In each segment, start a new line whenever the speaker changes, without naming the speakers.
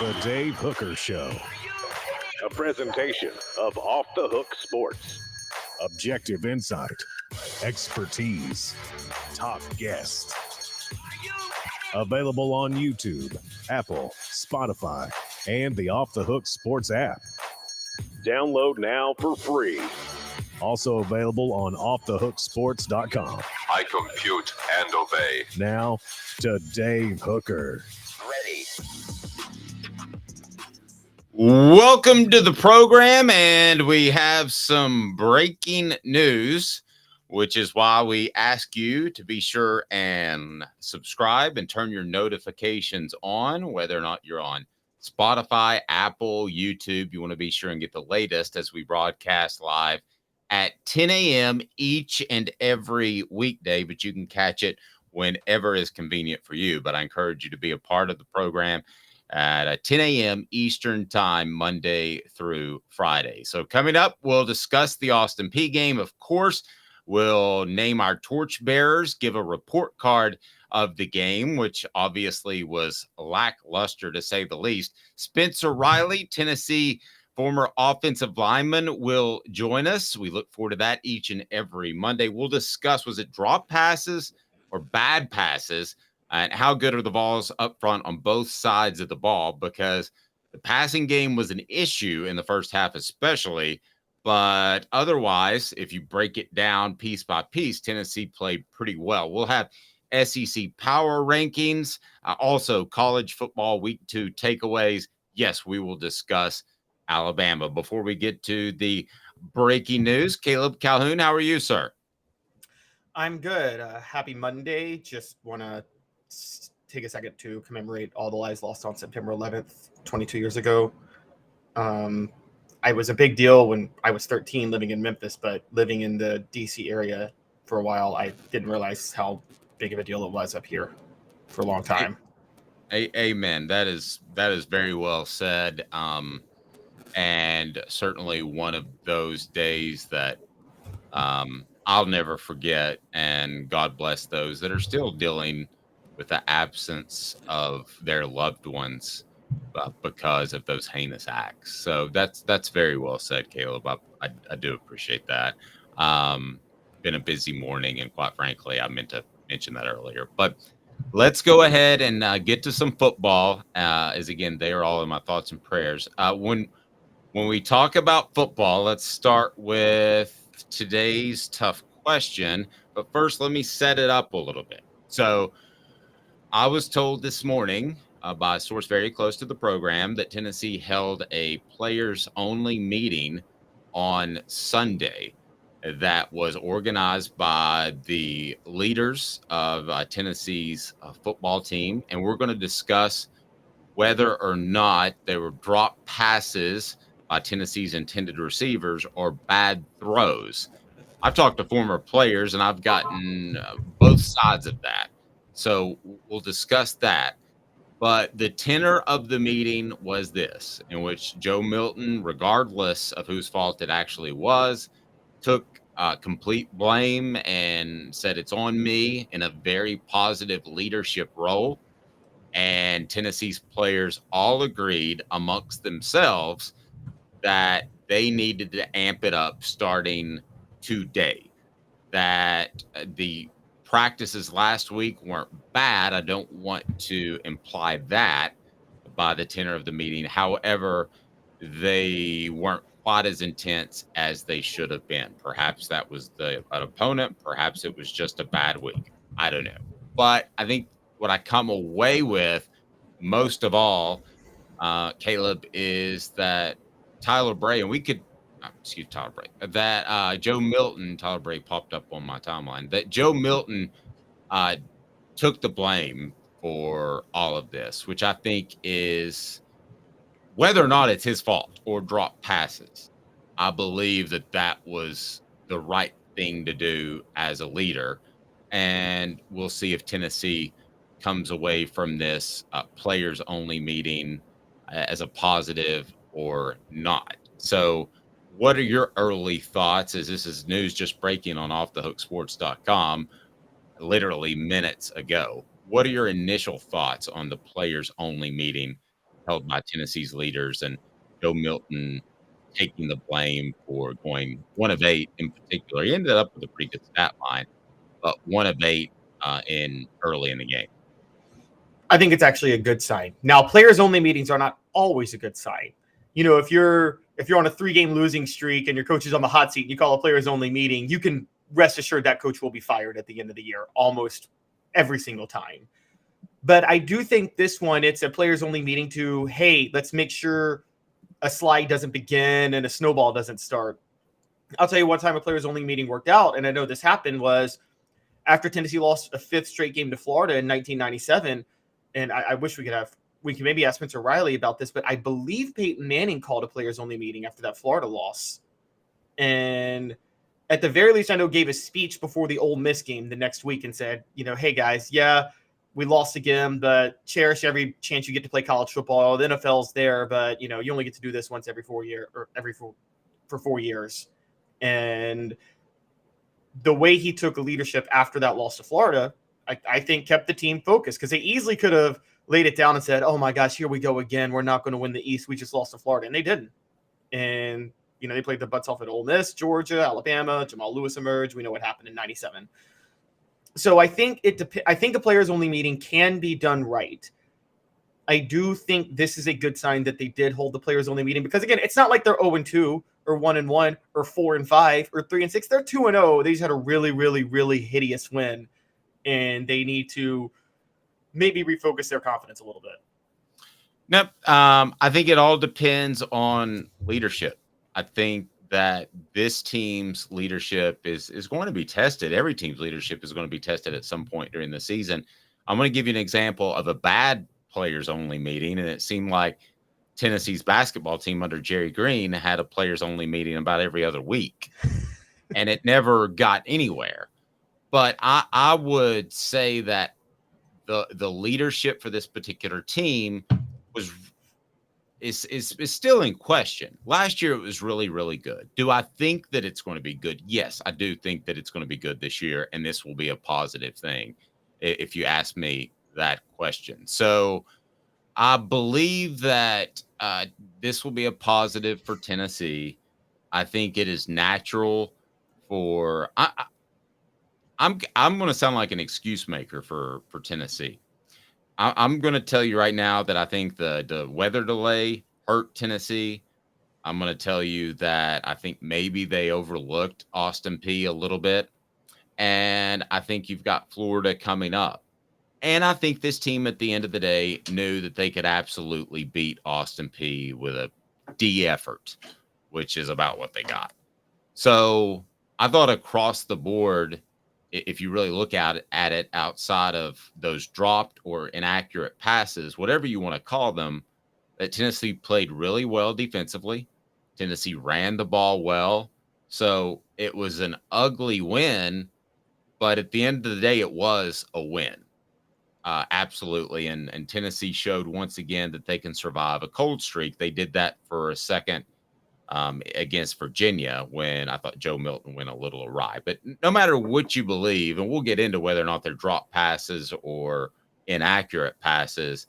The Dave Hooker Show. A presentation of Off the Hook Sports. Objective insight, expertise, top guests. Available on YouTube, Apple, Spotify, and the Off the Hook Sports app. Download now for free. Also available on offthehooksports.com.
I compute and obey.
Now to Dave Hooker.
Ready.
Welcome to the program, and we have some breaking news, which is why we ask you to be sure and subscribe and turn your notifications on, whether or not you're on Spotify, Apple, YouTube. You want to be sure and get the latest as we broadcast live at 10 a.m. each and every weekday, but you can catch it whenever is convenient for you. But I encourage you to be a part of the program at 10 a.m. Eastern time, Monday through Friday. So coming up, we'll discuss the Austin Peay game. Of course, we'll name our torchbearers, give a report card of the game, which obviously was lackluster to say the least. Spencer Riley, Tennessee former offensive lineman, will join us. We look forward to that each and every Monday. We'll discuss, was it drop passes or bad passes? And how good are the Vols up front on both sides of the ball? Because the passing game was an issue in the first half especially. But otherwise, if you break it down piece by piece, Tennessee played pretty well. We'll have SEC power rankings, also college football week 2 takeaways. Yes, we will discuss Alabama. Before we get to the breaking news, Caleb Calhoun, how are you, sir?
I'm good. Happy Monday. Just want to take a second to commemorate all the lives lost on September 11th, 22 years ago. I was a big deal when I was 13 living in Memphis, but living in the DC area for a while, I didn't realize how big of a deal it was up here for a long time.
Amen. That is very well said. And certainly one of those days that I'll never forget. And God bless those that are still dealing with the absence of their loved ones because of those heinous acts. So that's very well said, Caleb. I do appreciate that. Been a busy morning, and quite frankly, I meant to mention that earlier. But let's go ahead and get to some football. As again, they are all in my thoughts and prayers. When we talk about football, let's start with today's tough question. But first, let me set it up a little bit. So I was told this morning by a source very close to the program that Tennessee held a players-only meeting on Sunday that was organized by the leaders of Tennessee's football team. And we're going to discuss whether or not there were drop passes by Tennessee's intended receivers or bad throws. I've talked to former players, and I've gotten both sides of that. So we'll discuss that. But the tenor of the meeting was this, in which Joe Milton, regardless of whose fault it actually was, took complete blame and said it's on me in a very positive leadership role. And Tennessee's players all agreed amongst themselves that they needed to amp it up starting today. That the practices last week weren't bad. I don't want to imply that by the tenor of the meeting. However, they weren't quite as intense as they should have been. Perhaps that was an opponent. Perhaps it was just a bad week. I don't know. But I think what I come away with most of all, Caleb, is that Tyler Bray, and we could, Tyler Bray, that Joe Milton, Tyler Bray popped up on my timeline, that Joe Milton took the blame for all of this, which I think is, whether or not it's his fault or drop passes, I believe that was the right thing to do as a leader. And we'll see if Tennessee comes away from this players-only meeting as a positive or not. So what are your early thoughts, as this is news just breaking on offthehooksports.com literally minutes ago? What are your initial thoughts on the players-only meeting held by Tennessee's leaders, and Joe Milton taking the blame for going 1 of 8 in particular. He ended up with a pretty good stat line, but 1 of 8 in early in the game.
I think it's actually a good sign. Now, players only meetings are not always a good sign. You know, if you're on a 3-game losing streak and your coach is on the hot seat and you call a players only meeting, you can rest assured that coach will be fired at the end of the year almost every single time. But I do think this one, it's a players only meeting to, hey, let's make sure a slide doesn't begin and a snowball doesn't start. I'll tell you one time a players only meeting worked out, and I know this happened, was after Tennessee lost a 5th straight game to Florida in 1997. And I wish we can maybe ask Spencer Riley about this, but I believe Peyton Manning called a players only meeting after that Florida loss. And at the very least, I know gave a speech before the Ole Miss game the next week and said, you know, hey guys, yeah, we lost again, but cherish every chance you get to play college football. The NFL's there, but you know, you only get to do this once every 4 years or for 4 years. And the way he took leadership after that loss to Florida, I think kept the team focused, because they easily could have laid it down and said, oh my gosh, here we go again. We're not going to win the East. We just lost to Florida. And they didn't. And, you know, they played their butts off at Ole Miss, Georgia, Alabama. Jamal Lewis emerged. We know what happened in 97. So I think I think a players only meeting can be done right. I do think this is a good sign that they did hold the players only meeting, because again, it's not like they're 0-2 or 1-1 or 4-5 or 3-6. They're 2-0. They just had a really, really, really hideous win. And they need to maybe refocus their confidence a little bit.
Nope. I think it all depends on leadership. I think that this team's leadership is going to be tested. Every team's leadership is going to be tested at some point during the season. I'm going to give you an example of a bad players-only meeting, and it seemed like Tennessee's basketball team under Jerry Green had a players-only meeting about every other week, and it never got anywhere. But I would say that the leadership for this particular team is still in question. Last year it was really, really good. Do I think that it's going to be good? Yes, I do think that it's going to be good this year, and this will be a positive thing if you ask me that question. So I believe that this will be a positive for Tennessee. I think it is natural for I'm going to sound like an excuse maker for Tennessee. I'm going to tell you right now that I think the weather delay hurt Tennessee. I'm going to tell you that I think maybe they overlooked Austin Peay a little bit. And I think you've got Florida coming up. And I think this team at the end of the day knew that they could absolutely beat Austin Peay with a D effort, which is about what they got. So I thought across the board, if you really look at it outside of those dropped or inaccurate passes, whatever you want to call them, that Tennessee played really well defensively. Tennessee ran the ball well. So it was an ugly win, but at the end of the day, it was a win. Absolutely. And Tennessee showed once again that they can survive a cold streak. They did that for a second against Virginia when I thought Joe Milton went a little awry. But no matter what you believe, and we'll get into whether or not they're drop passes or inaccurate passes,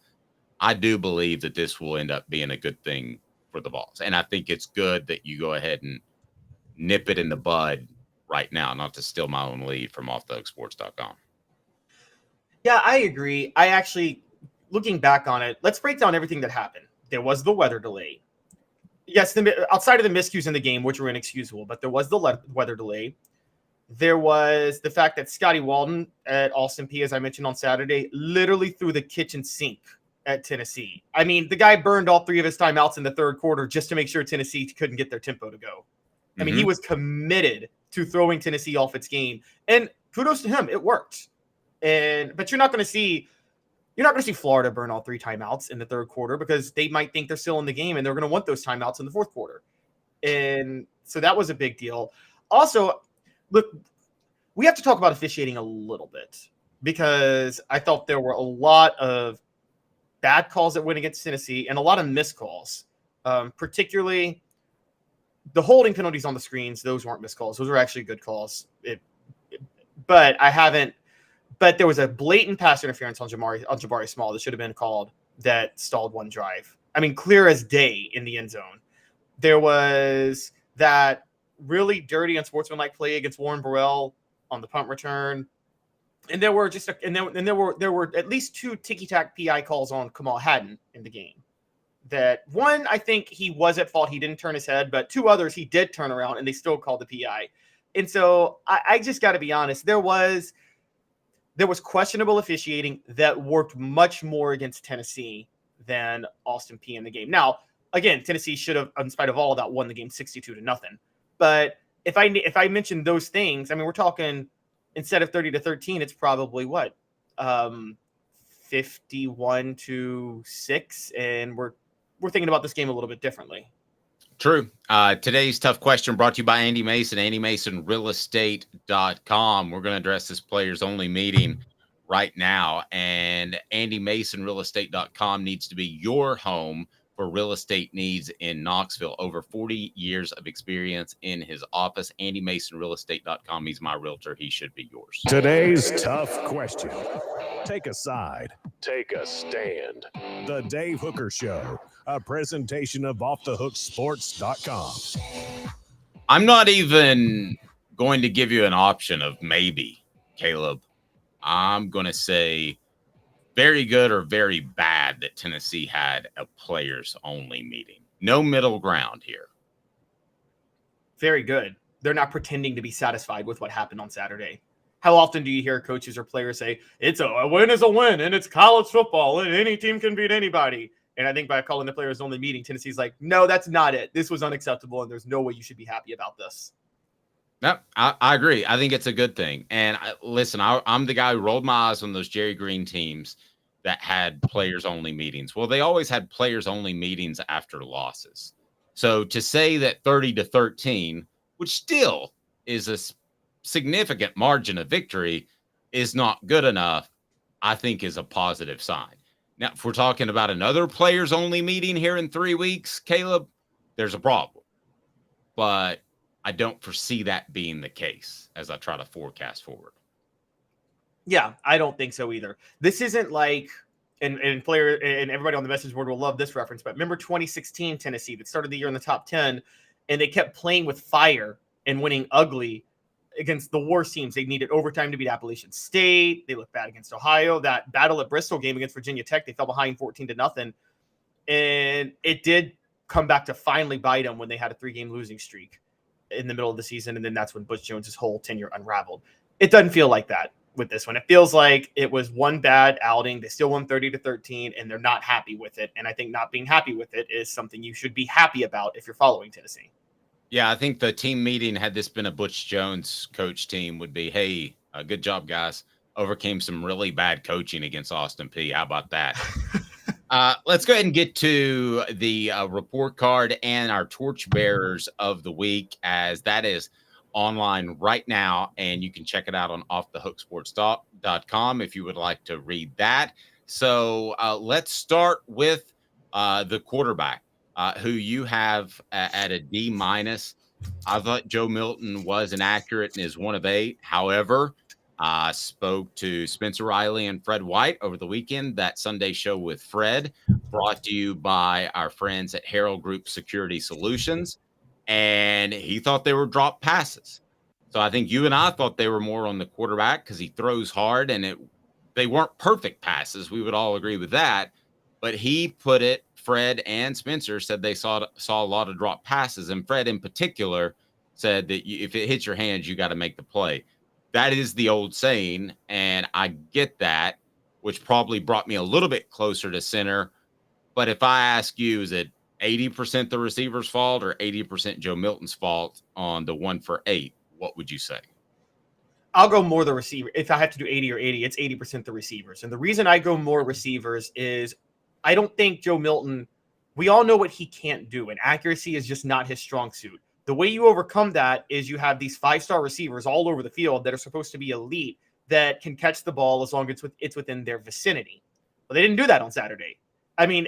I do believe that this will end up being a good thing for the Vols. And I think it's good that you go ahead and nip it in the bud right now, not to steal my own lead from offthehooksports.com.
Yeah, I agree. I actually, looking back on it, let's break down everything that happened. There was the weather delay. Yes, outside of the miscues in the game, which were inexcusable, but there was the weather delay. There was the fact that Scotty Walden at Austin Peay, as I mentioned on Saturday, literally threw the kitchen sink at Tennessee. I mean, the guy burned all 3 of his timeouts in the third quarter just to make sure Tennessee couldn't get their tempo to go. I mean, he was committed to throwing Tennessee off its game, and kudos to him. It worked. But you're not going to see Florida burn all 3 timeouts in the third quarter, because they might think they're still in the game and they're going to want those timeouts in the fourth quarter. And so that was a big deal. Also, look, we have to talk about officiating a little bit, because I thought there were a lot of bad calls that went against Tennessee and a lot of missed calls, particularly the holding penalties on the screens. Those weren't missed calls. Those were actually good calls. But there was a blatant pass interference on Jabari Small that should have been called that stalled one drive. I mean, clear as day in the end zone. There was that really dirty, unsportsmanlike play against Warren Burrell on the punt return. And there were there were at least 2 ticky-tack PI calls on Kamal Hadden in the game. That one, I think he was at fault. He didn't turn his head, but 2 others he did turn around and they still called the PI. And so I just got to be honest. There was questionable officiating that worked much more against Tennessee than Austin Peay in the game. Now, again, Tennessee should have, in spite of all of that, won the game 62-0. But if I mention those things, I mean, we're talking instead of 30-13, it's probably what 51-6, and we're thinking about this game a little bit differently.
True. Today's tough question brought to you by Andy Mason, AndyMasonRealEstate.com. We're going to address this players only meeting right now, and AndyMasonRealEstate.com needs to be your home for real estate needs in Knoxville. Over 40 years of experience in his office. AndyMasonRealEstate.com. He's my realtor. He should be yours.
Today's tough question. Take a side. Take a stand. The Dave Hooker Show, a presentation of OffTheHookSports.com.
I'm not even going to give you an option of maybe, Caleb. I'm going to say very good or very bad that Tennessee had a players-only meeting. No middle ground here.
Very good. They're not pretending to be satisfied with what happened on Saturday. How often do you hear coaches or players say, a win is a win, and it's college football, and any team can beat anybody? And I think by calling the players-only meeting, Tennessee's like, no, that's not it. This was unacceptable, and there's no way you should be happy about this.
No, I agree. I think it's a good thing. And listen, I'm the guy who rolled my eyes on those Jerry Green teams that had players-only meetings. Well, they always had players-only meetings after losses. So to say that 30-13, which still is a significant margin of victory, is not good enough, I think is a positive sign. Now, if we're talking about another players-only meeting here in 3 weeks, Caleb, there's a problem. But I don't foresee that being the case as I try to forecast forward.
Yeah, I don't think so either. This isn't like, and player and everybody on the message board will love this reference, but remember 2016 Tennessee that started the year in the top 10, and they kept playing with fire and winning ugly against the worst teams. They needed overtime to beat Appalachian State. They looked bad against Ohio. That battle at Bristol game against Virginia Tech, they fell behind 14-0. And it did come back to finally bite them when they had a 3-game losing streak in the middle of the season. And then that's when Butch Jones's whole tenure unraveled. It doesn't feel like that with this one. It feels like it was one bad outing. They still won 30-13, and they're not happy with it. And I think not being happy with it is something you should be happy about if you're following Tennessee.
Yeah, I think the team meeting, had this been a Butch Jones coach team, would be, hey, good job, guys. Overcame some really bad coaching against Austin Peay. How about that? Let's go ahead and get to the report card and our torchbearers of the week, as that is online right now, and you can check it out on offthehooksports.com if you would like to read that. So let's start with the quarterback, who you have at a D-. I thought Joe Milton was inaccurate and is 1 of 8. However, I spoke to Spencer Riley and Fred White over the weekend. That Sunday show with Fred, brought to you by our friends at Herald Group Security Solutions. And he thought they were drop passes. So I think you and I thought they were more on the quarterback because he throws hard, and they weren't perfect passes. We would all agree with that. But he put it, Fred and Spencer said they saw a lot of drop passes. And Fred in particular said that if it hits your hands, you got to make the play. That is the old saying, and I get that, which probably brought me a little bit closer to center. But if I ask you, is it 80% the receiver's fault or 80% Joe Milton's fault on the 1 for 8? What would you say?
I'll go more the receiver. If I have to do 80 or 80, it's 80% the receivers. And the reason I go more receivers is I don't think Joe Milton, we all know what he can't do, and accuracy is just not his strong suit. The way you overcome that is you have these 5-star receivers all over the field that are supposed to be elite that can catch the ball as long as it's within their vicinity. But they didn't do that on Saturday. I mean,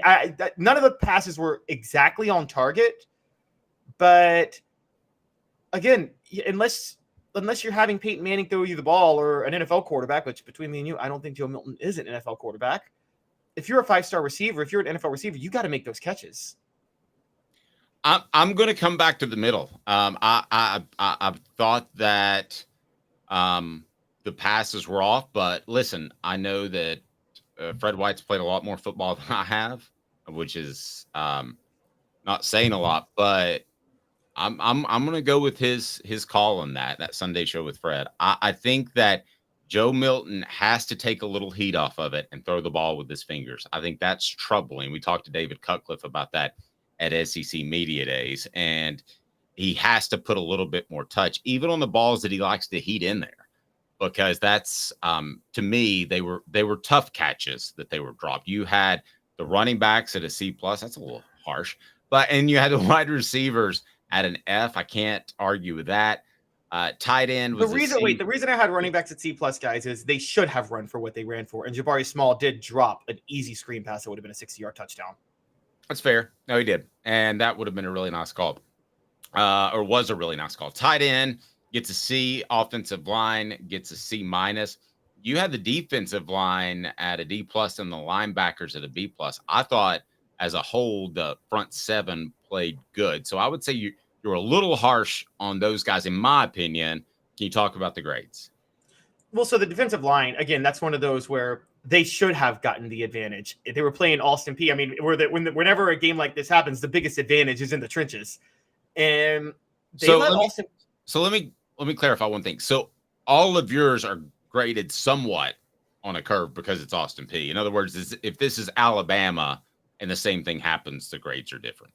none of the passes were exactly on target, but again, unless you're having Peyton Manning throw you the ball or an NFL quarterback, which between me and you, I don't think Joe Milton is an NFL quarterback. if you're a 5-star receiver, if you're an NFL receiver, you got to make those catches.
I'm going to come back to the middle. I thought that the passes were off, but listen, I know that Fred White's played a lot more football than I have, which is not saying a lot, but I'm going to go with his call on that Sunday show with Fred. I think that Joe Milton has to take a little heat off of it and throw the ball with his fingers. I think that's troubling. We talked to David Cutcliffe about that at SEC Media Days, and he has to put a little bit more touch, even on the balls that he likes to heat in there, because that's to me, they were tough catches that they were dropped. You had the running backs at a C+, that's a little harsh, and you had the wide receivers at an F. I can't argue with that. Tight end was
the reason I had running backs at C+ guys is they should have run for what they ran for, and Jabari Small did drop an easy screen pass that would have been a 60-yard touchdown.
That's fair. No, he did. And that would have been a really nice call. Or was a really nice call. Tight end gets a C. Offensive line gets a C-. You had the defensive line at a D+, and the linebackers at a B+. I thought as a whole, the front seven played good. So I would say you're a little harsh on those guys, in my opinion. Can you talk about the grades?
Well, so the defensive line, again, that's one of those where they should have gotten the advantage. They were playing Austin Peay. I mean, whenever a game like this happens, the biggest advantage is in the trenches. And
let me clarify one thing. So all of yours are graded somewhat on a curve because it's Austin Peay. In other words, if this is Alabama and the same thing happens, the grades are different.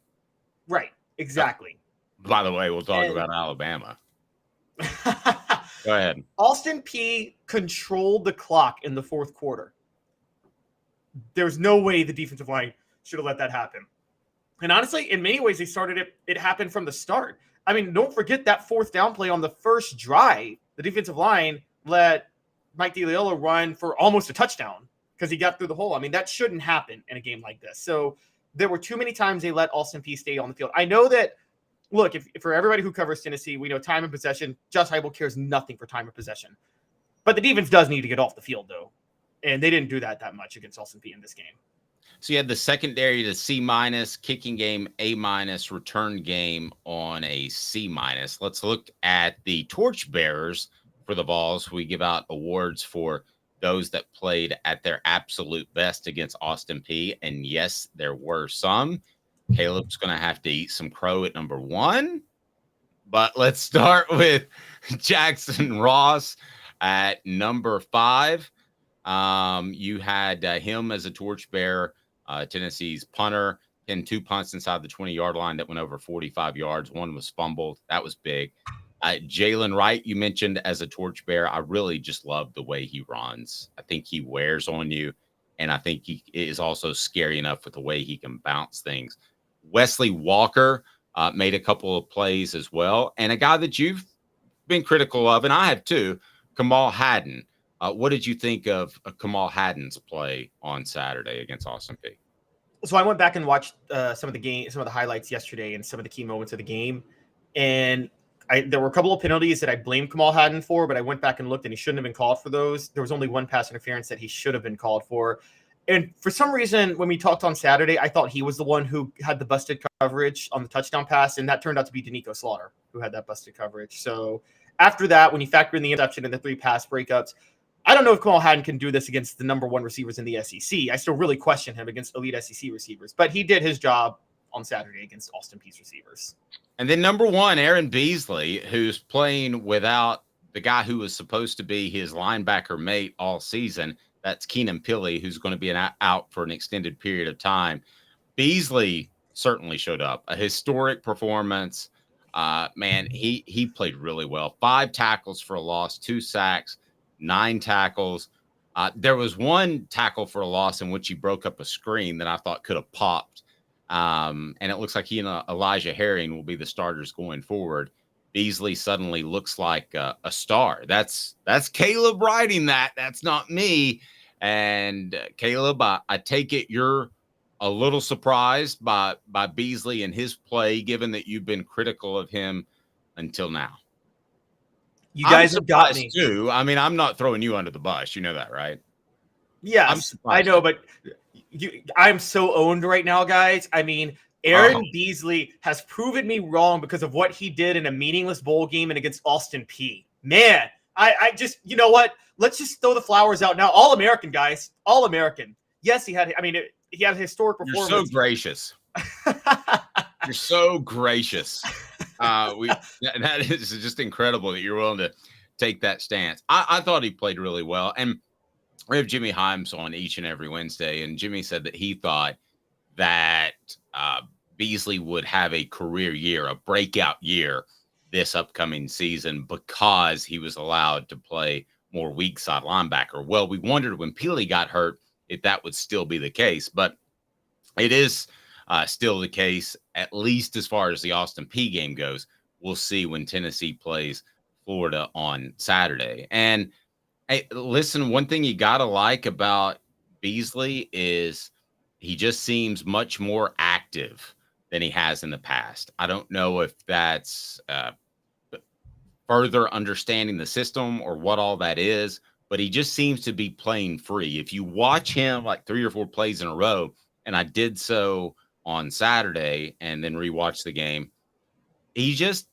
Right. Exactly.
By the way, we'll talk about Alabama. Go ahead.
Austin Peay controlled the clock in the fourth quarter. There's no way the defensive line should have let that happen. And honestly, in many ways, they started it. It happened from the start. I mean, don't forget that fourth down play on the first drive. The defensive line let Mike DeLeolo run for almost a touchdown because he got through the hole. I mean, that shouldn't happen in a game like this. So there were too many times they let Austin Peay stay on the field. I know that, look, if for everybody who covers Tennessee, we know time of possession. Josh Heupel cares nothing for time of possession. But the defense does need to get off the field, though. And they didn't do that much against Austin Peay in this game.
So you had the secondary to C-, kicking game A-, return game on a C-. Let's look at the torchbearers for the Vols. We give out awards for those that played at their absolute best against Austin Peay. And yes, there were some. Caleb's going to have to eat some crow at number 1. But let's start with Jackson Ross at number 5. You had him as a torchbearer. Tennessee's punter pinned 2 punts inside the 20-yard line that went over 45 yards. One was fumbled. That was big. Jalen Wright, you mentioned as a torchbearer. I really just love the way he runs. I think he wears on you, and I think he is also scary enough with the way he can bounce things. Wesley Walker made a couple of plays as well. And a guy that you've been critical of, and I have too, Kamal Hadden. What did you think of Kamal Hadden's play on Saturday against Austin Peay?
So I went back and watched some of the highlights yesterday and some of the key moments of the game. And there were a couple of penalties that I blamed Kamal Hadden for, but I went back and looked and he shouldn't have been called for those. There was only one pass interference that he should have been called for. And for some reason, when we talked on Saturday, I thought he was the one who had the busted coverage on the touchdown pass, and that turned out to be Danico Slaughter who had that busted coverage. So after that, when you factor in the interception and the 3 pass breakups, I don't know if Kamal Hadden can do this against the number 1 receivers in the SEC. I still really question him against elite SEC receivers, but he did his job on Saturday against Austin Peay's receivers. And
then number 1, Aaron Beasley, who's playing without the guy who was supposed to be his linebacker mate all season. That's Keenan Pili, who's going to be out for an extended period of time. Beasley certainly showed up. A historic performance. Man, he played really well. 5 tackles for a loss, 2 sacks, 9 tackles. There was 1 tackle for a loss in which he broke up a screen that I thought could have popped. And it looks like he and Elijah Herring will be the starters going forward. Beasley suddenly looks like a star. That's Caleb writing that. That's not me. And Caleb, I take it you're a little surprised by Beasley and his play, given that you've been critical of him until now.
You guys have got me
too. I mean, I'm not throwing you under the bus. You know that, right?
Yes, I know, but I'm so owned right now, guys. I mean, Aaron Beasley has proven me wrong because of what he did in a meaningless bowl game and against Austin Peay. Man, I just, you know what? Let's just throw the flowers out now. All American, guys. All American. Yes, he had a historic performance.
You're so gracious. You're so gracious. That is just incredible that you're willing to take that stance. I thought he played really well. And we have Jimmy Himes on each and every Wednesday, and Jimmy said that he thought that Beasley would have a career year, a breakout year this upcoming season because he was allowed to play more weak side linebacker. Well, we wondered when Peely got hurt if that would still be the case, but it is still the case, at least as far as the Austin Peay game goes. We'll see when Tennessee plays Florida on Saturday. And hey, listen, one thing you got to like about Beasley is he just seems much more active than he has in the past. I don't know if that's further understanding the system or what all that is, but he just seems to be playing free. If you watch him like 3 or 4 plays in a row, and I did so on Saturday and then rewatch the game, he just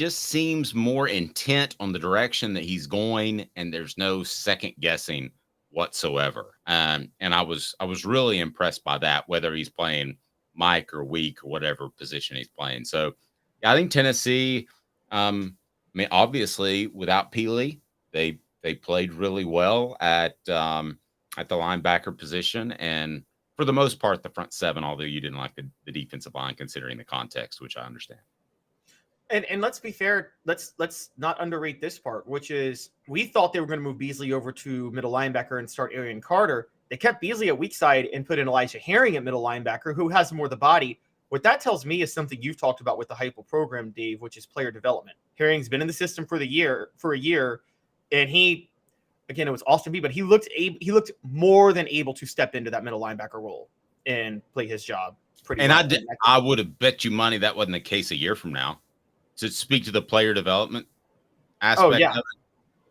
seems more intent on the direction that he's going, and there's no second guessing whatsoever. And I was really impressed by that, whether he's playing Mike or weak or whatever position he's playing. So yeah, I think Tennessee, obviously without Peely, they played really well at the linebacker position, and for the most part, the front seven, although you didn't like the defensive line considering the context, which I understand.
And let's be fair, let's not underrate this part, which is we thought they were going to move Beasley over to middle linebacker and start Arian Carter. They kept Beasley at weak side and put in Elijah Herring at middle linebacker, who has more of the body. What that tells me is something you've talked about with the Hypo program, Dave, which is player development. Herring's been in the system for a year, and he, again, it was Austin Peay, but he looked more than able to step into that middle linebacker role and play his job pretty well.
And I would have bet you money that wasn't the case a year from now. To speak to the player development aspect of it.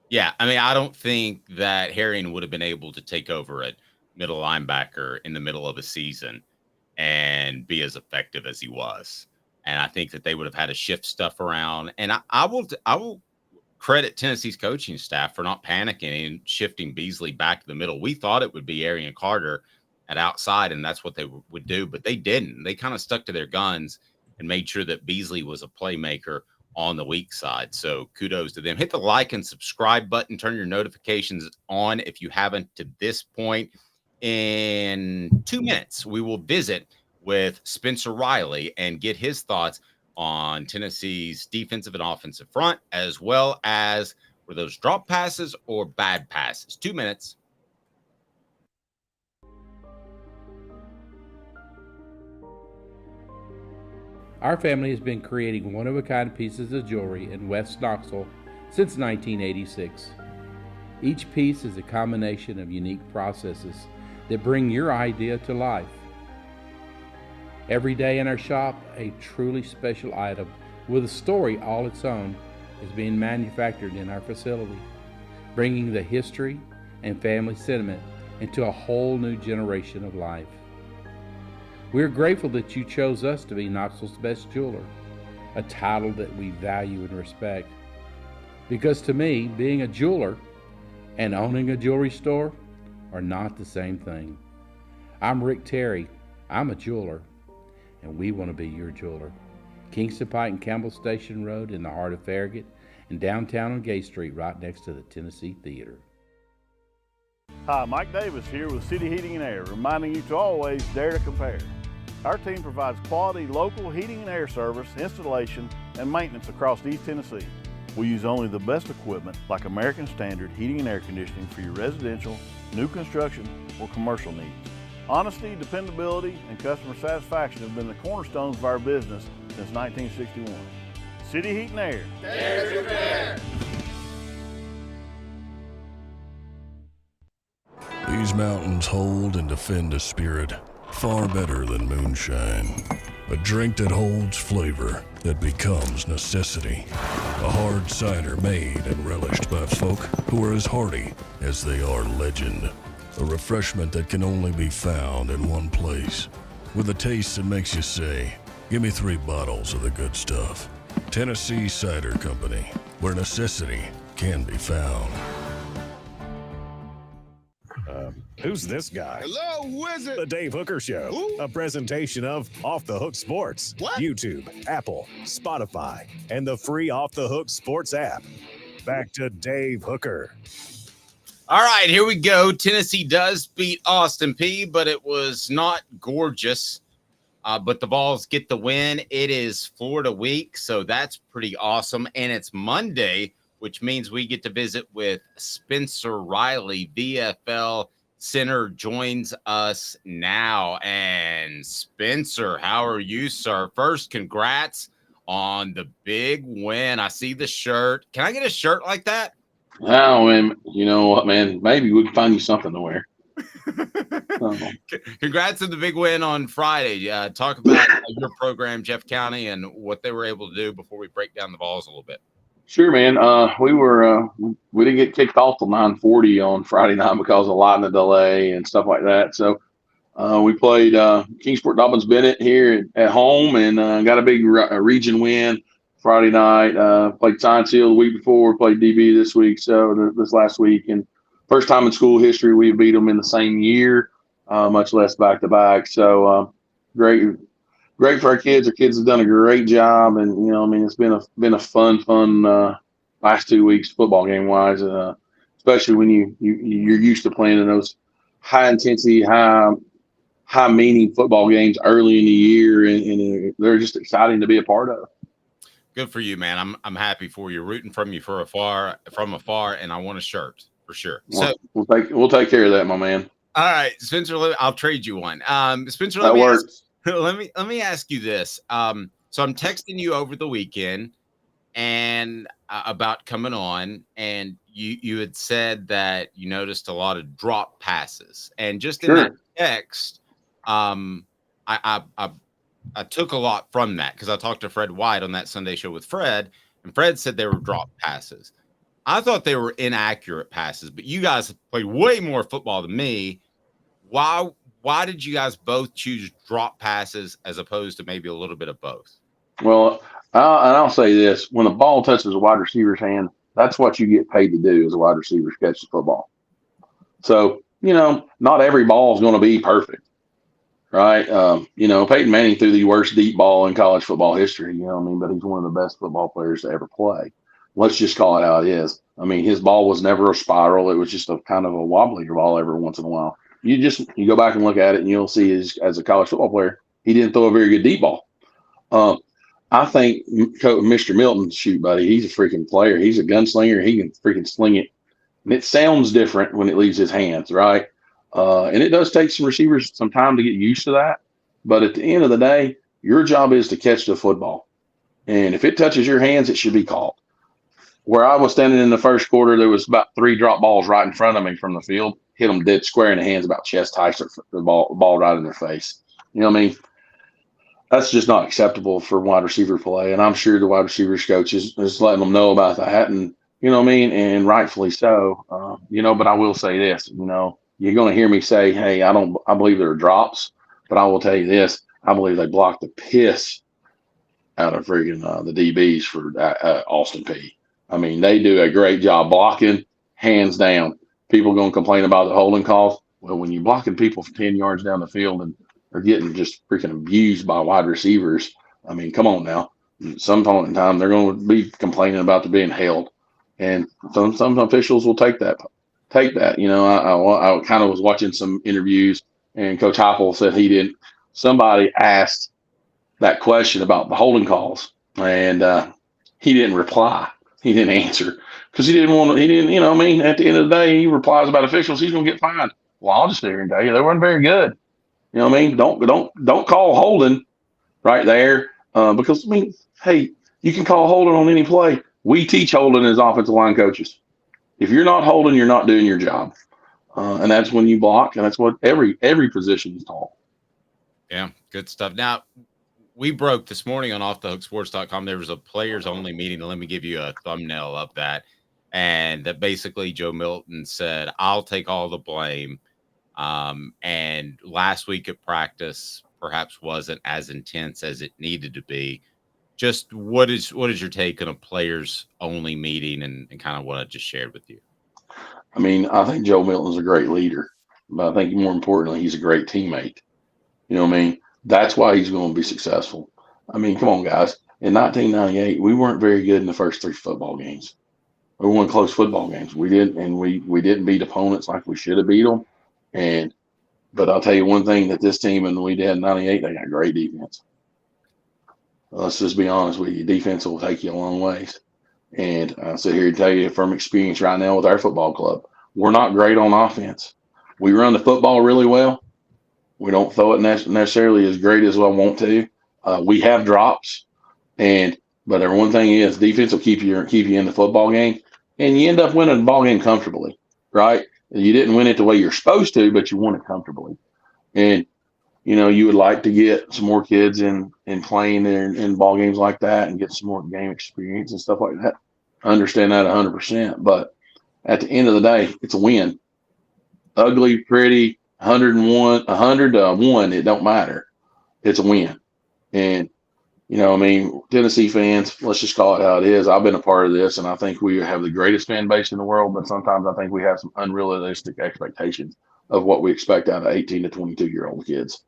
Yeah, I don't think that Herring would have been able to take over at middle linebacker in the middle of a season and be as effective as he was. And I think that they would have had to shift stuff around. And I will credit Tennessee's coaching staff for not panicking and shifting Beasley back to the middle. We thought it would be Arian Carter at outside, and that's what they would do, but they didn't. They kind of stuck to their guns and made sure that Beasley was a playmaker on the weak side. So kudos to them. Hit the like and subscribe button. Turn your notifications on if you haven't to this point. In 2 minutes, we will visit with Spencer Riley and get his thoughts on Tennessee's defensive and offensive front, as well as were those drop passes or bad passes. 2 minutes.
Our family has been creating one-of-a-kind pieces of jewelry in West Knoxville since 1986. Each piece is a combination of unique processes that bring your idea to life. Every day in our shop, a truly special item with a story all its own is being manufactured in our facility, bringing the history and family sentiment into a whole new generation of life. We're grateful that you chose us to be Knoxville's best jeweler, a title that we value and respect. Because to me, being a jeweler and owning a jewelry store are not the same thing. I'm Rick Terry. I'm a jeweler, and we want to be your jeweler. Kingston Pike and Campbell Station Road in the heart of Farragut, and downtown on Gay Street right next to the Tennessee Theater.
Hi, Mike Davis here with City Heating and Air, reminding you to always dare to compare. Our team provides quality local heating and air service, installation, and maintenance across East Tennessee. We use only the best equipment like American Standard heating and air conditioning for your residential, new construction, or commercial needs. Honesty, dependability, and customer satisfaction have been the cornerstones of our business since 1961. City Heat and Air.
Dare to compare.
These mountains hold and defend a spirit far better than moonshine. A drink that holds flavor that becomes necessity. A hard cider made and relished by folk who are as hearty as they are legend. a refreshment that can only be found in one place, with a taste that makes you say, give me 3 bottles of the good stuff. Tennessee Cider Company, where necessity can be found.
Who's this guy?
Hello, who is it?
The Dave Hooker Show,
Who?
a presentation of Off the Hook Sports.
What?
YouTube, Apple, Spotify, and the free Off the Hook Sports app. Back to Dave Hooker.
All right, here we go. Tennessee does beat Austin Peay, but it was not gorgeous. But the Vols get the win. It is Florida week, so that's pretty awesome. And it's Monday, which means we get to visit with Spencer Riley, VFL Center, joins us now. And Spencer, how are you, sir? First, congrats on the big win. I see the shirt. Can I get a shirt like that?
Oh, man, you know what, man? Maybe we can find you something to wear.
Congrats on the big win on Friday. Talk about your program, Jeff County, and what they were able to do before we break down the Vols a little bit.
Sure, man. We didn't get kicked off till 9:40 on Friday night because of lightning delay and stuff like that. So we played Kingsport Dobbins Bennett here at home and got a big region win Friday night. Played Science Hill the week before, played DB this week, so this last week. And first time in school history we beat them in the same year, much less back-to-back. So great for our kids. Our kids have done a great job, and it's been a fun last 2 weeks football game wise, especially when you're used to playing in those high intensity, high meaning football games early in the year, and they're just exciting to be a part of.
Good for you, man. I'm happy for you. Rooting from you from afar, and I want a shirt for sure. So
we'll take care of that, my man.
All right, Spencer, I'll trade you one. Spencer,
That works.
let me ask you this. So I'm texting you over the weekend and about coming on, and you had said that you noticed a lot of drop passes, and just in that text, I took a lot from that because I talked to Fred White on that Sunday show with Fred, and Fred said they were drop passes. I thought they were inaccurate passes, but you guys played way more football than me. Why did you guys both choose drop passes as opposed to maybe a little bit of both?
Well, I'll say this. When the ball touches a wide receiver's hand, that's what you get paid to do as a wide receiver, catch the football. So, not every ball is going to be perfect, right? Peyton Manning threw the worst deep ball in college football history, but he's one of the best football players to ever play. Let's just call it how it is. His ball was never a spiral. It was just a kind of a wobblier ball every once in a while. You go back and look at it, and you'll see as a college football player, he didn't throw a very good deep ball. I think Mr. Milton, shoot, buddy, he's a freaking player. He's a gunslinger. He can freaking sling it. And it sounds different when it leaves his hands, right? And it does take some receivers some time to get used to that. But at the end of the day, your job is to catch the football. And if it touches your hands, it should be called. Where I was standing in the first quarter, there was about 3 drop balls right in front of me from the field. Hit them dead square in the hands, about chest height, the ball right in their face. That's just not acceptable for wide receiver play. And I'm sure the wide receivers coach is letting them know about that. And, and rightfully so. But I will say this, you're going to hear me say, hey, I believe there are drops, but I will tell you this. I believe they blocked the piss out of freaking the DBs for Austin Peay. They do a great job blocking, hands down. People going to complain about the holding calls. Well, when you're blocking people for 10 yards down the field and they're getting just freaking abused by wide receivers, come on now. At some point in time, they're going to be complaining about them being held. And some officials will take that. I kind of was watching some interviews, and Coach Heupel said he didn't. Somebody asked that question about the holding calls, and he didn't reply. He didn't answer because at the end of the day, he replies about officials, he's going to get fined. Well, I'll just sit here and tell you, they weren't very good. Don't call holding right there because, hey, you can call holding on any play. We teach holding as offensive line coaches. If you're not holding, you're not doing your job. And that's when you block, and that's what every position is taught.
Yeah, good stuff. Now, we broke this morning on offthehooksports.com. There was a players-only meeting. Let me give you a thumbnail of that. And that basically Joe Milton said, I'll take all the blame. And last week at practice perhaps wasn't as intense as it needed to be. Just what is your take on a players only meeting and kind of what I just shared with you?
I mean, I think Joe Milton's a great leader, but I think more importantly, he's a great teammate. You know what I mean? That's why he's going to be successful. I mean, come on, guys. In 1998, we weren't very good in the first 3 football games. We won close football games. We didn't, and we didn't beat opponents like we should have beat them. But I'll tell you one thing that this team and we did in 98, they got great defense. Let's just be honest with you. Defense will take you a long ways. And I sit here to tell you from experience right now with our football club, we're not great on offense. We run the football really well. We don't throw it necessarily as great as I want to. We have drops, but the one thing is defense will keep you in the football game, and you end up winning the ball game comfortably, right? You didn't win it the way you're supposed to, but you won it comfortably. And you would like to get some more kids in playing in ball games like that and get some more game experience and stuff like that. I understand that 100%, but at the end of the day, it's a win. Ugly, pretty, 101, 100 to 1, it don't matter. It's a win. And, Tennessee fans, let's just call it how it is. I've been a part of this, and I think we have the greatest fan base in the world, but sometimes I think we have some unrealistic expectations of what we expect out of 18 to 22-year-old kids.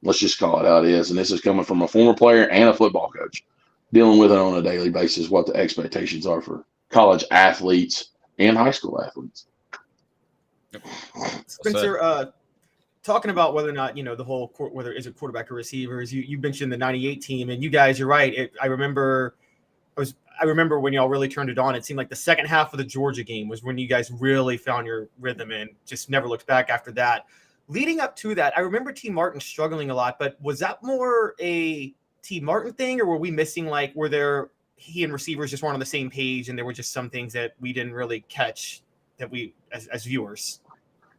Let's just call it how it is. And this is coming from a former player and a football coach, dealing with it on a daily basis, what the expectations are for college athletes and high school athletes.
Spencer, talking about whether or not, the whole whether is it quarterback or receivers, you mentioned the 98 team, and you guys, you're right. I remember when y'all really turned it on. It seemed like the second half of the Georgia game was when you guys really found your rhythm and just never looked back after that. Leading up to that, I remember T. Martin struggling a lot, but was that more a T. Martin thing, or were we missing, he and receivers just weren't on the same page and there were just some things that we didn't really catch that we as viewers?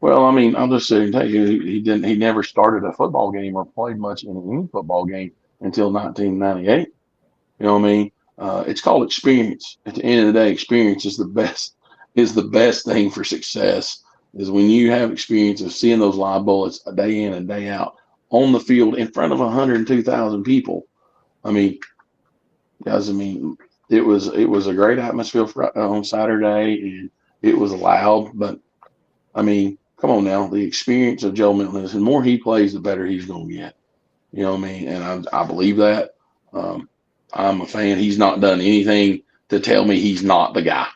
Well, I mean, I'll just say, tell you, he never started a football game or played much in any football game until 1998. You know what I mean? It's called experience. At the end of the day, experience is the best thing for success. Is when you have experience of seeing those live bullets a day in and day out on the field in front of 102,000 people. I mean, guys, it was a great atmosphere on Saturday, and it was loud. But come on now, the experience of Joe Milton is the more he plays, the better he's going to get. You know what I mean? And I believe that. I'm a fan. He's not done anything to tell me he's not the guy.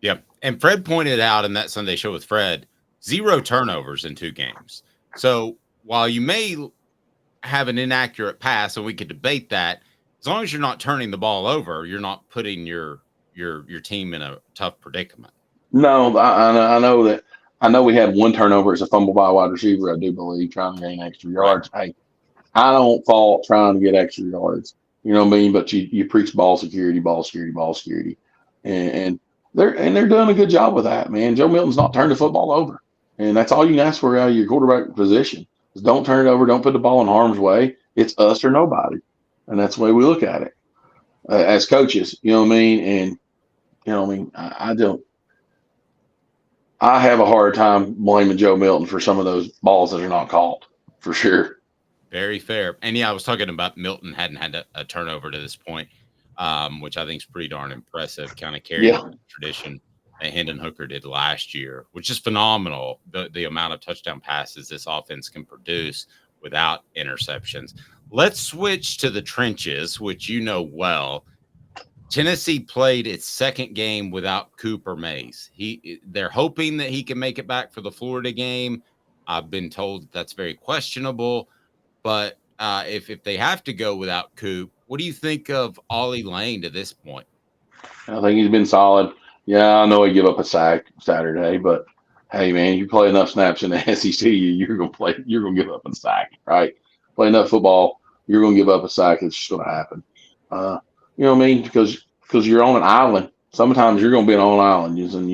Yep. And Fred pointed out in that Sunday show with Fred, 0 turnovers in 2 games. So while you may have an inaccurate pass, and we could debate that, as long as you're not turning the ball over, you're not putting your team in a tough predicament.
No, I know that. I know we had 1 turnover as a fumble by a wide receiver, I do believe, trying to gain extra yards. Right. Hey, I don't fault trying to get extra yards. You know what I mean? But you preach ball security. And they're doing a good job with that, man. Joe Milton's not turned the football over. And that's all you can ask for out of your quarterback position is don't turn it over. Don't put the ball in harm's way. It's us or nobody. And that's the way we look at it as coaches. You know what I mean? And, I have a hard time blaming Joe Milton for some of those balls that are not called, for sure.
Very fair. And I was talking about Milton hadn't had a turnover to this point, which I think is pretty darn impressive, kind of carrying the tradition that Hendon Hooker did last year, which is phenomenal, the amount of touchdown passes this offense can produce without interceptions. Let's switch to the trenches, which you know well. Tennessee played its second game without Cooper Mays. They're hoping that he can make it back for the Florida game. I've been told that's very questionable. But if they have to go without Coop, what do you think of Ollie Lane to this point?
I think he's been solid. Yeah, I know he gave up a sack Saturday, but hey, man, you play enough snaps in the SEC, you're gonna give up a sack, right? Play enough football, you're gonna give up a sack. It's just gonna happen. You know what I mean? Because you're on an island. Sometimes you're gonna be on an island, and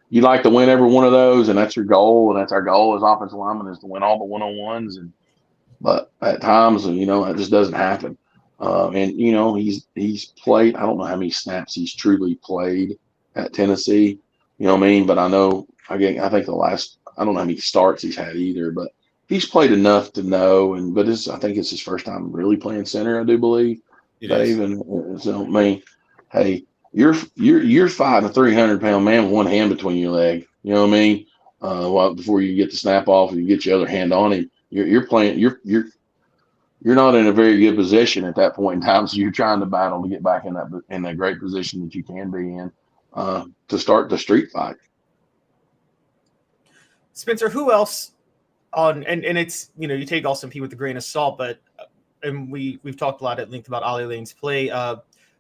you like to win every one of those, and that's your goal, and that's our goal as offensive linemen is to win all the one-on-ones. But at times, that just doesn't happen. He's played. I don't know how many snaps he's truly played at Tennessee. You know what I mean? But I know I think the last, I don't know how many starts he's had either, but he's played enough to know. But I think it's his first time really playing center, I do believe, Dave. And so, I mean, hey, you're fighting a 300-pound man with one hand between your leg. You know what I mean? Before you get the snap off, and you get your other hand on him, you're playing. You're not in a very good position at that point in time. So you're trying to battle to get back in that great position that you can be in to start the street fight.
Spencer, who else on and it's you take Austin Peay with a grain of salt, but and we've talked a lot at length about Ollie Lane's play.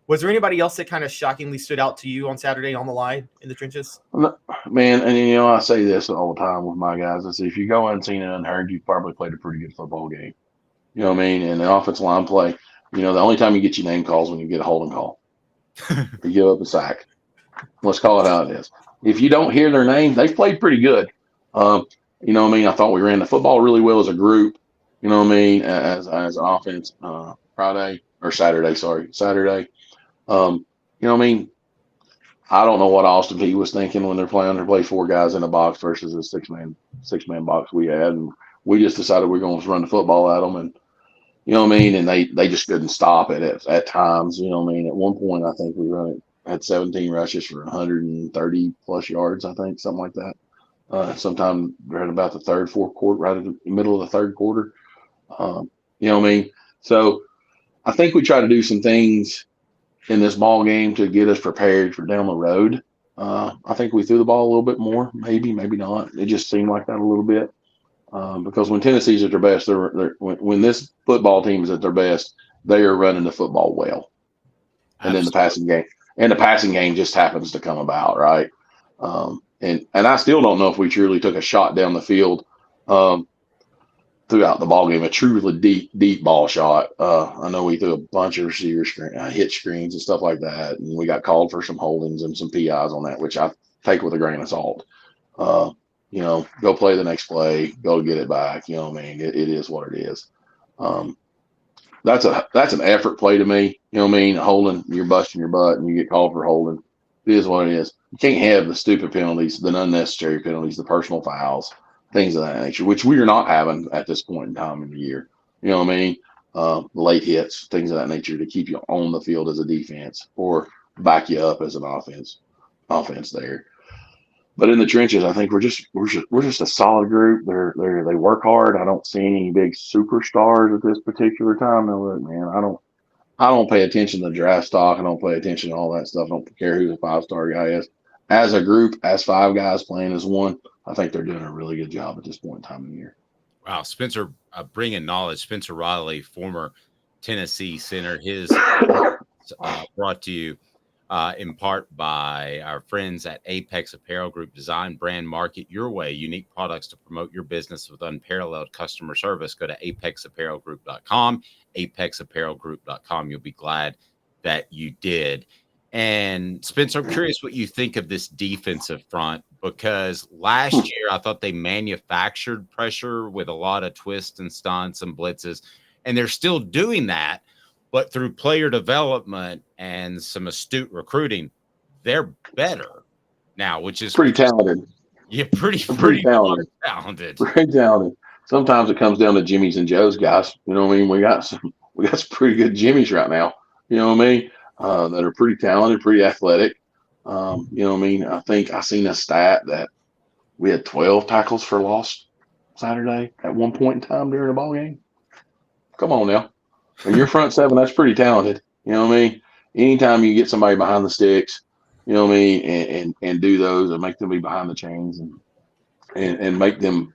Was there anybody else that kind of shockingly stood out to you on Saturday on the line in the trenches?
Man, and I say this all the time with my guys. I say if you go unseen and unheard, you've probably played a pretty good football game. You know what I mean? And the offensive line play, the only time you get your name calls when you get a holding call. You give up a sack. Let's call it how it is. If you don't hear their name, they've played pretty good. You know what I mean? I thought we ran the football really well as a group, you know what I mean, as an offense Saturday. You know what I mean? I don't know what Austin Peay was thinking when they're playing. They play 4 guys in a box versus a six-man box we had. And we just decided we're going to run the football at them. And, you know what I mean? And they just couldn't stop it at times. You know what I mean? At one point, I think we had 17 rushes for 130-plus yards, I think, something like that. Sometime right about the fourth quarter, right in the middle of the third quarter. You know what I mean? So I think we try to do some things in this ball game to get us prepared for down the road. I think we threw the ball a little bit more, maybe not. It just seemed like that a little bit because when Tennessee's at their best, when this football team is at their best, they are running the football well. And then the passing game just happens to come about, right? And I still don't know if we truly took a shot down the field throughout the ball game, a truly deep ball shot. I know we threw a bunch of receiver hit screens and stuff like that, and we got called for some holdings and some PIs on that, which I take with a grain of salt. Go play the next play, go get it back. You know what I mean? It is what it is. That's an effort play to me. You know what I mean? Holding, you're busting your butt, and you get called for holding. It is what it is. You can't have the stupid penalties, the unnecessary penalties, the personal fouls, things of that nature, which we are not having at this point in time in the year. You know what I mean? Late hits, things of that nature to keep you on the field as a defense or back you up as an offense there. But in the trenches, I think we're just a solid group. They work hard. I don't see any big superstars at this particular time. Now, look, man, I don't pay attention to draft stock. I don't pay attention to all that stuff. I don't care who the 5-star guy is. As a group, as 5 guys playing as one, I think they're doing a really good job at this point in time in the year.
Wow, Spencer, bringing knowledge. Spencer Riley, former Tennessee center, his brought to you in part by our friends at Apex Apparel Group. Design, brand, market your way. Unique products to promote your business with unparalleled customer service. Go to apexapparelgroup.com, apexapparelgroup.com. You'll be glad that you did. And Spencer, I'm curious what you think of this defensive front, because last year I thought they manufactured pressure with a lot of twists and stunts and blitzes, and they're still doing that. But through player development and some astute recruiting, they're better now, which is
pretty talented.
Yeah, pretty talented.
Pretty talented. Sometimes it comes down to Jimmy's and Joe's guys. You know what I mean? We got some pretty good Jimmys right now. You know what I mean? That are pretty talented, pretty athletic. You know what I mean? I think I seen a stat that we had 12 tackles for loss Saturday at one point in time during the ball game. Come on now. When you're front seven, that's pretty talented. You know what I mean? Anytime you get somebody behind the sticks, you know what I mean, and do those and make them be behind the chains and make them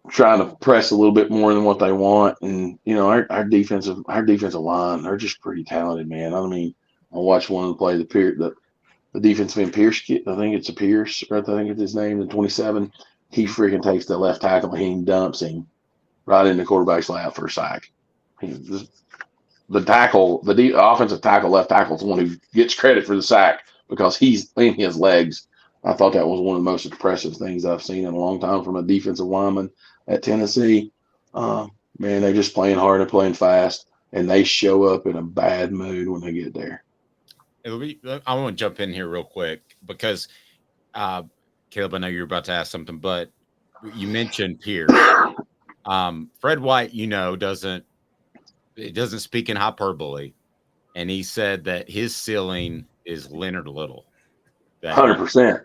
trying to press a little bit more than what they want. And, our defensive line, they're just pretty talented, man. I mean, I watched one of them play the defensive end Pierce. I think it's a Pierce. I think it's his name, the 27. He freaking takes the left tackle and he dumps him right in the quarterback's lap for a sack. The offensive tackle, left tackle, is the one who gets credit for the sack because he's in his legs. I thought that was one of the most impressive things I've seen in a long time from a defensive lineman at Tennessee. Man, they're just playing hard and playing fast, and they show up in a bad mood when they get there.
I want to jump in here real quick because Caleb, I know you're about to ask something, but you mentioned Pierce. Fred White, doesn't speak in hyperbole, and he said that his ceiling is Leonard Little.
100%.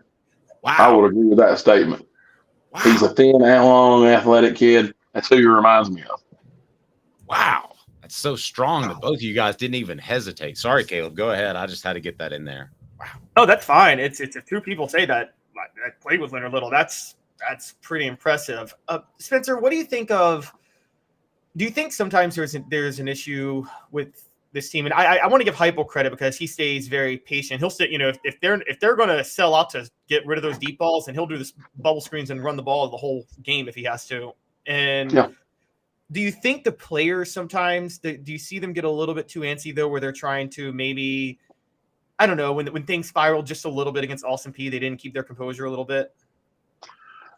Wow.
I would agree with that statement.
Wow.
He's a thin, long, athletic kid. That's who he reminds me of.
Wow. That's so strong that both of you guys didn't even hesitate. Sorry, Caleb. Go ahead. I just had to get that in there. Wow.
Oh, that's fine. It's if two people say that played with Leonard Little, that's pretty impressive. Spencer, what do you think of? Do you think sometimes there's an issue with this team? And I want to give Heupel credit because he stays very patient. He'll sit, if they're going to sell out to get rid of those deep balls, and he'll do this bubble screens and run the ball the whole game if he has to. And do you think the players sometimes do you see them get a little bit too antsy though, where they're trying to maybe, I don't know, when things spiraled just a little bit against Austin Peay, they didn't keep their composure a little bit?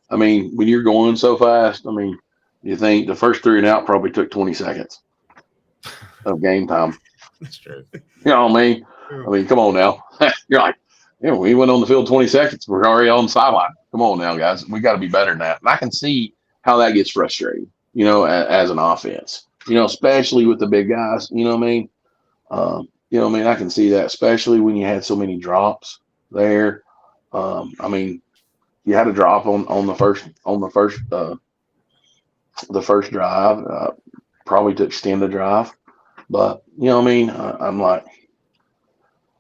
I mean, when you're going so fast, you think the first 3 and out probably took 20 seconds of game time.
That's true.
You know what I mean? Come on now. You're like, we went on the field 20 seconds. We're already on the sideline. Come on now, guys. We got to be better than that. And I can see how that gets frustrating, as an offense, especially with the big guys, you know what I mean? I can see that, especially when you had so many drops there. You had a drop on the first drive, probably to extend the drive. But, I'm like,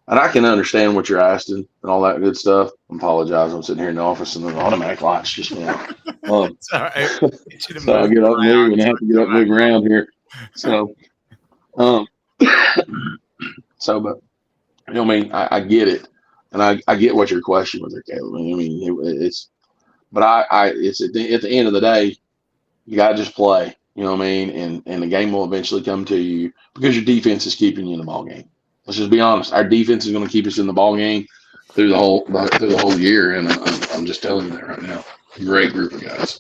and I can understand what you're asking and all that good stuff. I apologize. I'm sitting here in the office and the automatic lights just went out.
It's all right.
So I get up and move and I have to get up and move around here. So, but, I get it. And I get what your question was there, Caleb. It's at the end of the day, you got to just play, and the game will eventually come to you because your defense is keeping you in the ball game. Let's just be honest. Our defense is going to keep us in the ball game through the whole year, and I'm just telling you that right now. Great group of guys.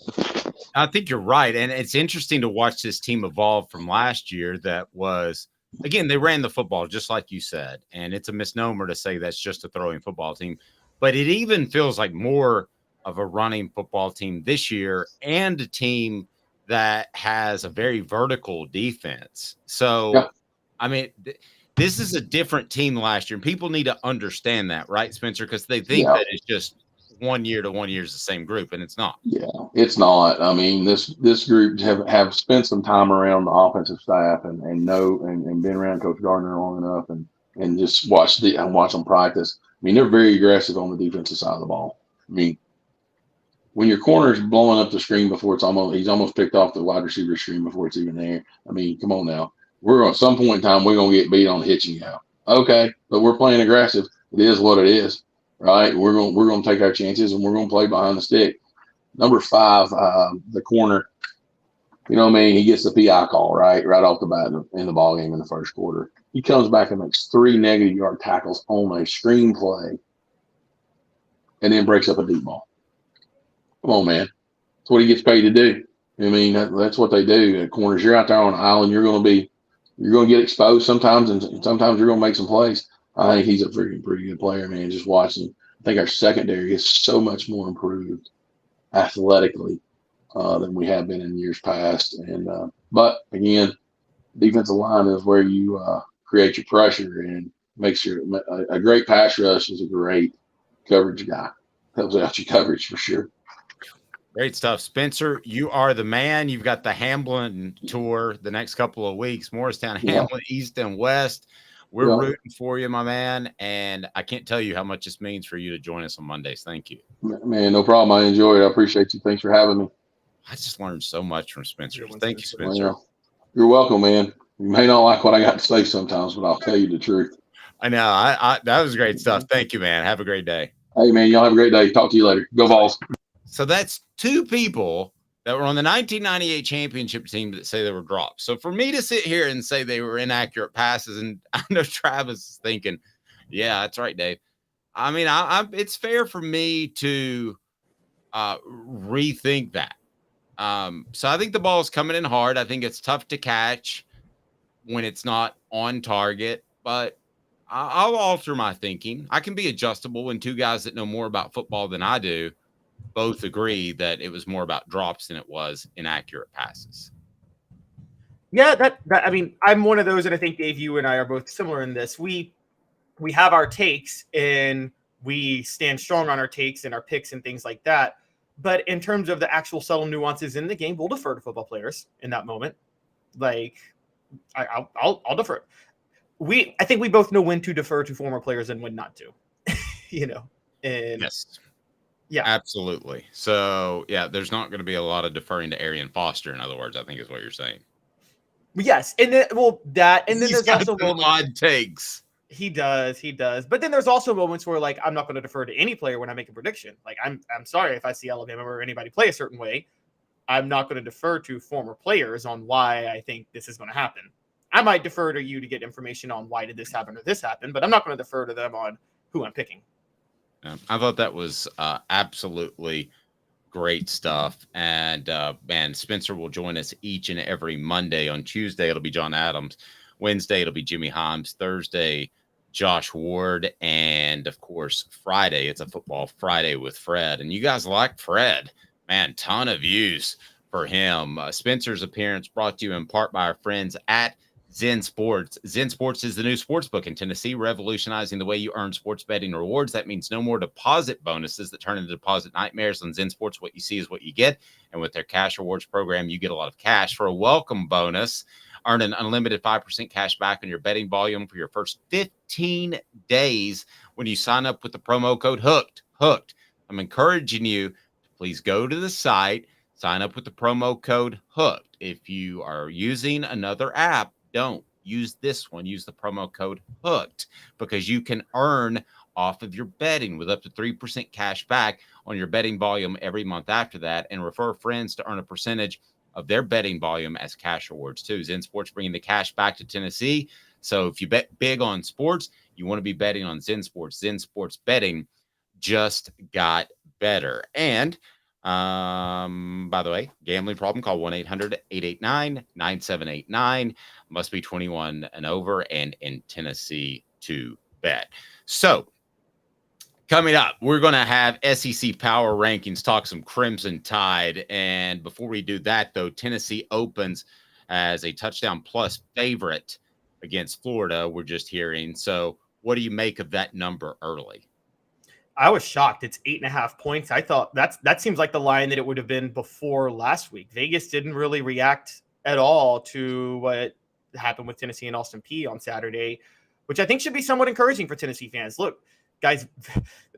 I think you're right, and it's interesting to watch this team evolve from last year. That was, again, they ran the football just like you said, and it's a misnomer to say that's just a throwing football team, but it even feels like more of a running football team this year, and a team that has a very vertical defense. So, this is a different team last year, and people need to understand that, right, Spencer? Because they think that it's just 1 year to 1 year is the same group, and it's not.
Yeah, it's not. This group have spent some time around the offensive staff and been around Coach Gardner long enough and just watch them practice. They're very aggressive on the defensive side of the ball. When your corner is blowing up the screen before he's almost picked off the wide receiver screen before it's even there. Come on now. We're at some point in time, we're going to get beat on hitching out. Okay, but we're playing aggressive. It is what it is, right? We're going to take our chances, and we're going to play behind the stick. Number 5, the corner, he gets the PI call, right off the bat in the ball game in the first quarter. He comes back and makes 3 negative yard tackles on a screen play and then breaks up a deep ball. Come on, man. That's what he gets paid to do. That's what they do. At corners, you're out there on an island. You're going to get exposed sometimes, and sometimes you're going to make some plays. I think he's a pretty good player, man. Just watching, I think our secondary is so much more improved athletically than we have been in years past. And but again, defensive line is where you create your pressure and makes a great pass rush is a great coverage guy. Helps out your coverage for sure.
Great stuff. Spencer, you are the man. You've got the Hamlin tour the next couple of weeks. Morristown, Hamlin, East and West. We're rooting for you, my man. And I can't tell you how much this means for you to join us on Mondays. Thank you.
Man, no problem. I enjoy it. I appreciate you. Thanks for having me.
I just learned so much from Spencer. Thank you, Spencer.
You're welcome, man. You may not like what I got to say sometimes, but I'll tell you the truth.
I know. I that was great stuff. Thank you, man. Have a great day.
Hey, man, y'all have a great day. Talk to you later. Go Vols.
So that's 2 people that were on the 1998 championship team that say they were dropped. So for me to sit here and say they were inaccurate passes, and I know Travis is thinking, yeah, that's right, Dave. It's fair for me to rethink that. So I think the ball is coming in hard. I think it's tough to catch when it's not on target, but I'll alter my thinking. I can be adjustable when 2 guys that know more about football than I do both agree that it was more about drops than it was inaccurate passes.
Yeah, that I mean, I'm one of those, and I think Dave, you and I are both similar in this. We have our takes and we stand strong on our takes and our picks and things like that. But in terms of the actual subtle nuances in the game, we'll defer to football players in that moment. Like, I'll defer. I think we both know when to defer to former players and when not to. And
yes,
yeah,
absolutely. So yeah, there's not going to be a lot of deferring to Arian Foster. In other words, I think is what you're saying.
Yes, and then and then there's also
odd takes.
He does. But then there's also moments where, like, I'm not going to defer to any player when I make a prediction. Like, I'm sorry if I see Alabama or anybody play a certain way, I'm not going to defer to former players on why I think this is going to happen. I might defer to you to get information on why did this happen or this happen, but I'm not going to defer to them on who I'm picking.
I thought that was absolutely great stuff. And man, Spencer will join us each and every Monday. On Tuesday, it'll be John Adams. Wednesday, it'll be Jimmy Himes. Thursday, Josh Ward. And of course, Friday, it's a football Friday with Fred. And you guys like Fred. Man, ton of views for him. Spencer's appearance brought to you in part by our friends at Zen Sports. Zen Sports is the new sports book in Tennessee, revolutionizing the way you earn sports betting rewards. That means no more deposit bonuses that turn into deposit nightmares. On Zen Sports, what you see is what you get. And with their cash rewards program, you get a lot of cash. For a welcome bonus, earn an unlimited 5% cash back on your betting volume for your first 15 days when you sign up with the promo code HOOKED. I'm encouraging you to please go to the site, sign up with the promo code HOOKED. If you are using another app, don't use this one. Use the promo code HOOKED because you can earn off of your betting with up to 3% cash back on your betting volume every month after that, and refer friends to earn a percentage of their betting volume as cash rewards too. Zen Sports bringing the cash back to Tennessee. So if you bet big on sports, you want to be betting on Zen Sports. Zen Sports betting just got better. And by the way, gambling problem, call 1-800-889-9789. Must be 21 and over and in Tennessee to bet. So coming up, we're going to have SEC power rankings, talk some Crimson Tide. And before we do that, though, Tennessee opens as a touchdown plus favorite against Florida, we're just hearing. So what do you make of that number early?
I was shocked. It's 8.5 points. I thought that seems like the line that it would have been before last week. Vegas didn't really react at all to what happened with Tennessee and Austin Peay on Saturday, which I think should be somewhat encouraging for Tennessee fans. Look, guys,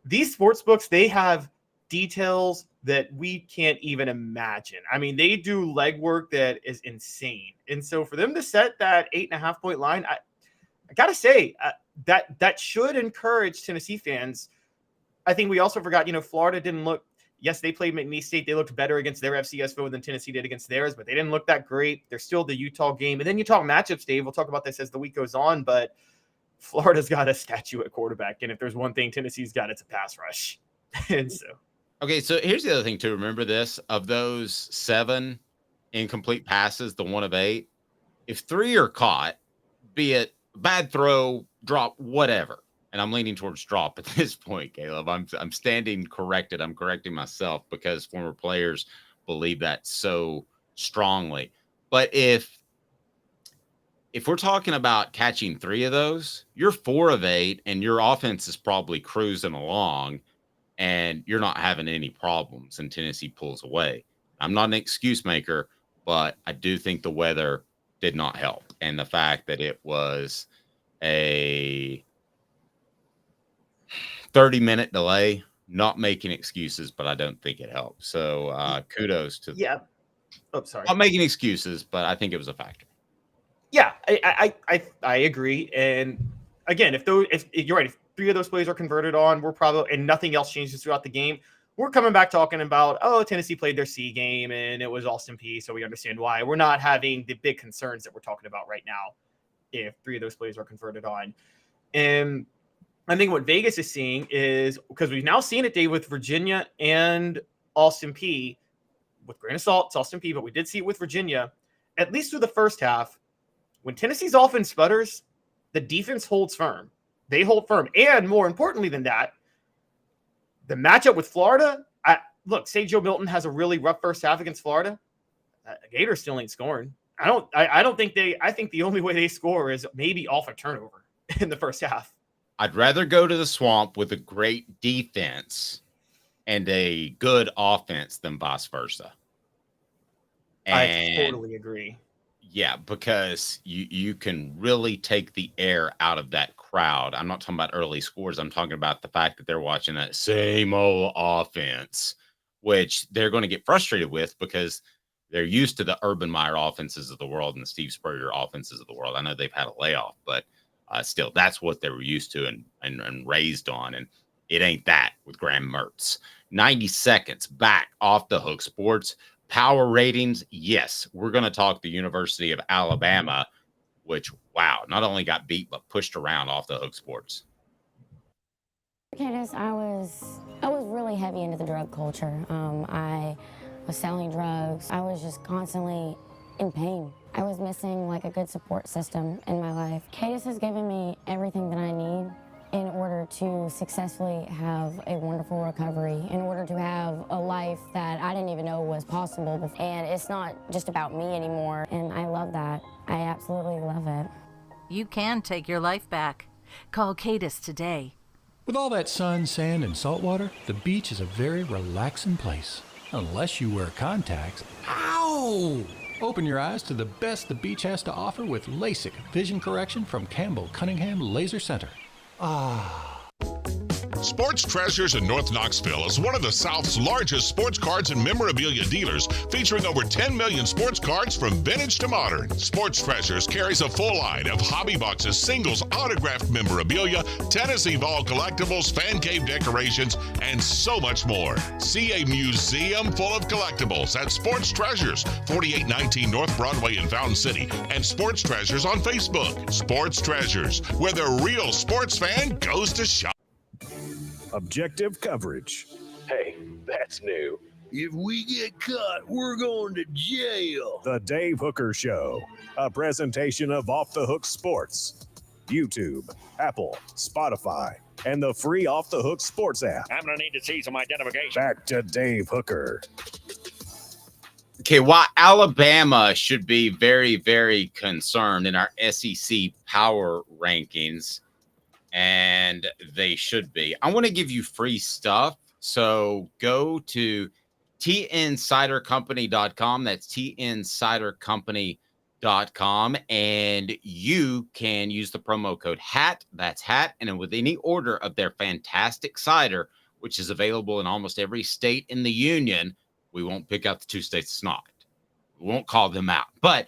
these sports books, they have details that we can't even imagine. I mean, they do legwork that is insane. And so for them to set that 8.5 point line, I got to say that should encourage Tennessee fans. I think we also forgot, Florida didn't look, yes, they played McNeese State. They looked better against their FCS foe than Tennessee did against theirs, but they didn't look that great. They're still the Utah game. And then you talk matchups, Dave. We'll talk about this as the week goes on, but Florida's got a statue at quarterback. And if there's one thing Tennessee's got, it's a pass rush. And so.
Okay, so here's the other thing to remember this. Of those 7 incomplete passes, the 1 of 8, if 3 are caught, be it bad throw, drop, whatever, and I'm leaning towards drop at this point, Caleb. I'm standing corrected. I'm correcting myself because former players believe that so strongly. But if we're talking about catching 3 of those, you're 4 of 8, and your offense is probably cruising along, and you're not having any problems, and Tennessee pulls away. I'm not an excuse maker, but I do think the weather did not help, and the fact that it was a 30-minute delay, not making excuses, but I don't think it helped. So kudos to
sorry.
Not making excuses, but I think it was a factor.
Yeah, I agree. And again, if you're right, if 3 of those plays are converted on, we're probably, and nothing else changes throughout the game, we're coming back talking about, Tennessee played their C game and it was Austin Peay, so we understand why. We're not having the big concerns that we're talking about right now if 3 of those plays are converted on. And I think what Vegas is seeing is, because we've now seen it, Dave, with Virginia and Austin Peay, with grain of salt, it's Austin Peay, but we did see it with Virginia, at least through the first half. When Tennessee's offense sputters, the defense holds firm. They hold firm. And more importantly than that, the matchup with Florida, look, say Joe Milton has a really rough first half against Florida. Gators still ain't scoring. I think the only way they score is maybe off a turnover in the first half.
I'd rather go to the Swamp with a great defense and a good offense than vice versa.
I totally agree.
Yeah, because you can really take the air out of that crowd. I'm not talking about early scores. I'm talking about the fact that they're watching that same old offense, which they're going to get frustrated with because they're used to the Urban Meyer offenses of the world and the Steve Spurrier offenses of the world. I know they've had a layoff, but still, that's what they were used to and raised on. And it ain't that with Graham Mertz. 90 seconds back off the hook sports. Power ratings, yes. We're going to talk the University of Alabama, which, wow, not only got beat, but pushed around off the hook sports.
Candace, I was really heavy into the drug culture. I was selling drugs. I was just constantly in pain. I was missing like a good support system in my life. Cadis has given me everything that I need in order to successfully have a wonderful recovery, in order to have a life that I didn't even know was possible. And it's not just about me anymore, and I love that. I absolutely love it.
You can take your life back. Call Cadis today.
With all that sun, sand, and salt water, the beach is a very relaxing place. Unless you wear contacts. Ow! Open your eyes to the best the beach has to offer with LASIK vision correction from Campbell Cunningham Laser Center.
Sports Treasures in North Knoxville is one of the South's largest sports cards and memorabilia dealers, featuring over 10 million sports cards from vintage to modern. Sports Treasures carries a full line of hobby boxes, singles, autographed memorabilia, Tennessee Vol collectibles, fan cave decorations, and so much more. See a museum full of collectibles at Sports Treasures, 4819 North Broadway in Fountain City, and Sports Treasures on Facebook. Sports Treasures, where the real sports fan goes to shop.
Objective coverage. Hey, that's new.
If we get caught, we're going to jail.
The Dave Hooker Show, a presentation of Off the Hook Sports. YouTube, Apple, Spotify, and the free Off the Hook Sports app.
I'm going to need to see some identification.
Back to Dave Hooker.
Okay, while Alabama should be very, very concerned in our SEC power rankings, and they should be, I want to give you free stuff. So go to tncidercompany.com. That's tncidercompany.com. And you can use the promo code HAT. That's HAT. And with any order of their fantastic cider, which is available in almost every state in the union, we won't pick out the 2 states it's not. We won't call them out. But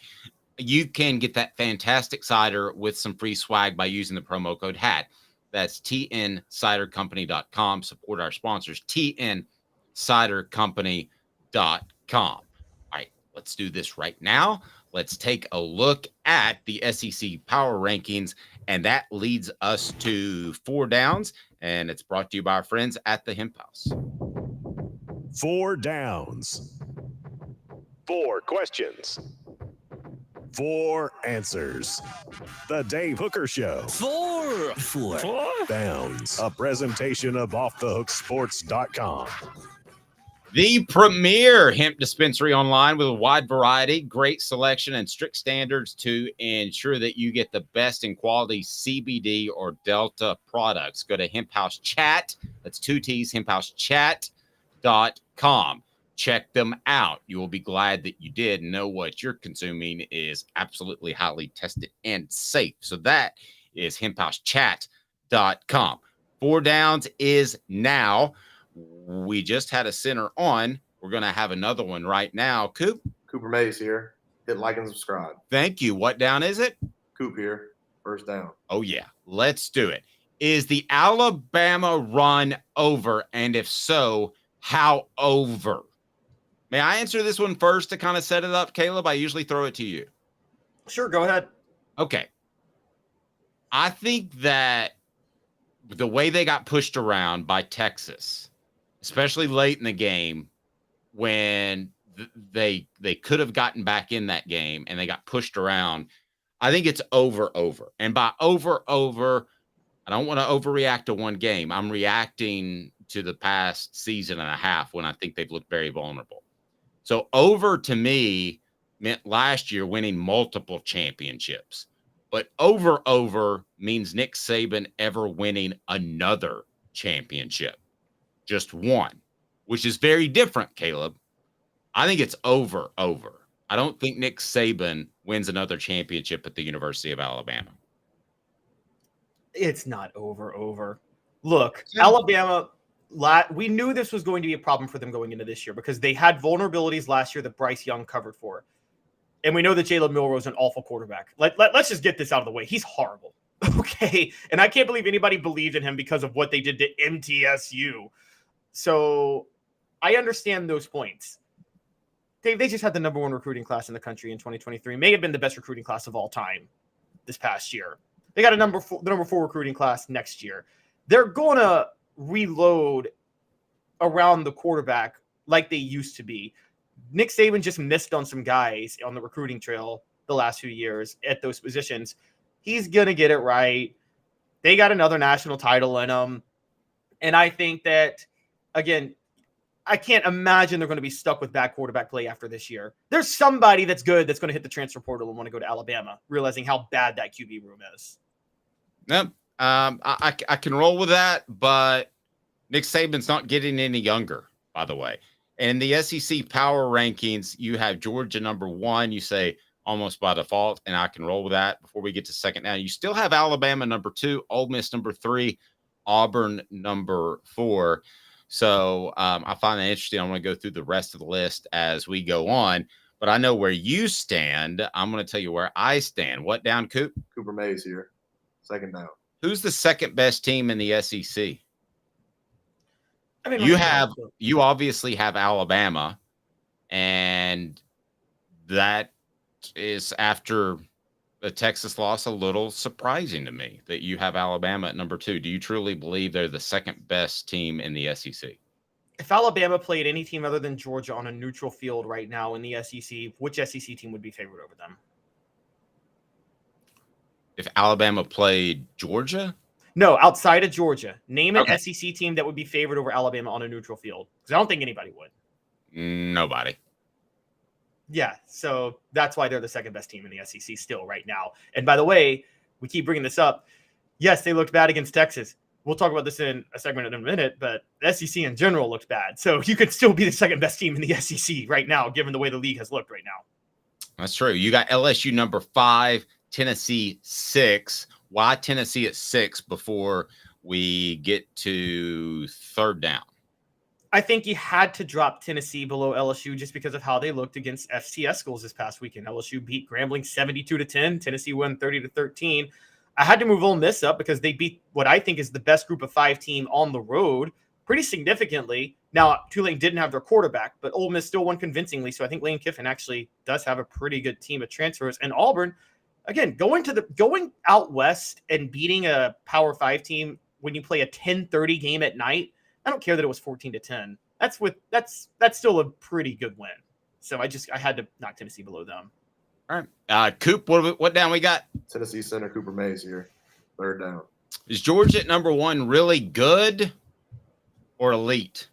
you can get that fantastic cider with some free swag by using the promo code HAT. That's tncidercompany.com. Support our sponsors, tncidercompany.com. All right, let's do this right now. Let's take a look at the SEC power rankings, and that leads us to 4 downs, and it's brought to you by our friends at the Hemp House.
4 downs. 4 questions. 4 answers. The Dave Hooker Show.
4
downs. A presentation of OffTheHookSports.com.
The premier hemp dispensary online with a wide variety, great selection, and strict standards to ensure that you get the best in quality CBD or Delta products. Go to Hemp House Chat. That's 2 T's, hemphousechat.com. Check them out. You will be glad that you did. Know what you're consuming is absolutely highly tested and safe. So that is hemphousechat.com. 4 downs is now. We just had a center on. We're going to have another one right now.
Cooper Mays here. Hit like and subscribe.
Thank you. What down is it?
Coop here. First down.
Oh, yeah. Let's do it. Is the Alabama run over? And if so, how over? May I answer this one first to kind of set it up, Caleb? I usually throw it to you.
Sure, go ahead.
Okay. I think that the way they got pushed around by Texas, especially late in the game when they could have gotten back in that game and they got pushed around, I think it's over. And by over, I don't want to overreact to one game. I'm reacting to the past season and a half when I think they've looked very vulnerable. So over to me meant last year winning multiple championships, but over means Nick Saban ever winning another championship, just one, which is very different, Caleb. I think it's over. I don't think Nick Saban wins another championship at the University of Alabama.
It's not over. Look, Alabama, we knew this was going to be a problem for them going into this year because they had vulnerabilities last year that Bryce Young covered for. And we know that Jalen Milroe is an awful quarterback. Let's just get this out of the way. He's horrible. Okay. And I can't believe anybody believed in him because of what they did to MTSU. So I understand those points. They just had the number one recruiting class in the country in 2023. May have been the best recruiting class of all time this past year. They got the number four recruiting class next year. They're going to reload around the quarterback like they used to be. Nick Saban just missed on some guys on the recruiting trail the last few years at those positions. He's going to get it right. They got another national title in them. And I think that, again, I can't imagine they're going to be stuck with bad quarterback play after this year. There's somebody that's good that's going to hit the transfer portal and want to go to Alabama, realizing how bad that QB room is.
Yep. I can roll with that, but Nick Saban's not getting any younger, by the way. And in the SEC power rankings, you have Georgia number 1, you say almost by default, and I can roll with that before we get to second. Now, you still have Alabama number 2, Ole Miss number 3, Auburn number 4. So I find that interesting. I want to go through the rest of the list as we go on, but I know where you stand. I'm going to tell you where I stand. What down, Coop?
Cooper Mays here. Second down.
Who's the second best team in the SEC?
I mean,
you obviously have Alabama, and that is after the Texas loss a little surprising to me that you have Alabama at number 2. Do you truly believe they're the second best team in the SEC?
If Alabama played any team other than Georgia on a neutral field right now in the SEC, which SEC team would be favored over them?
If Alabama played Georgia?
No, outside of Georgia. Name an SEC team that would be favored over Alabama on a neutral field. Because I don't think anybody would.
Nobody.
Yeah, so that's why they're the second best team in the SEC still right now. And by the way, we keep bringing this up. Yes, they looked bad against Texas. We'll talk about this in a segment in a minute, but the SEC in general looked bad. So you could still be the second best team in the SEC right now, given the way the league has looked right now.
That's true. You got LSU number 5, Tennessee 6. Why Tennessee at 6 before we get to third down?
I think you had to drop Tennessee below LSU just because of how they looked against FCS schools this past weekend. LSU beat Grambling 72-10. Tennessee won 30-13. I had to move Ole Miss up because they beat what I think is the best group of 5 team on the road pretty significantly. Now, Tulane didn't have their quarterback, but Ole Miss still won convincingly. So I think Lane Kiffin actually does have a pretty good team of transfers. And Auburn, again, going out west and beating a Power 5 team when you play a 10:30 game at night, I don't care that it was 14-10. That's still a pretty good win. So I had to knock Tennessee below them.
All right. Coop, what down we got?
Tennessee center Cooper Mays here. Third down.
Is Georgia at number 1 really good or elite?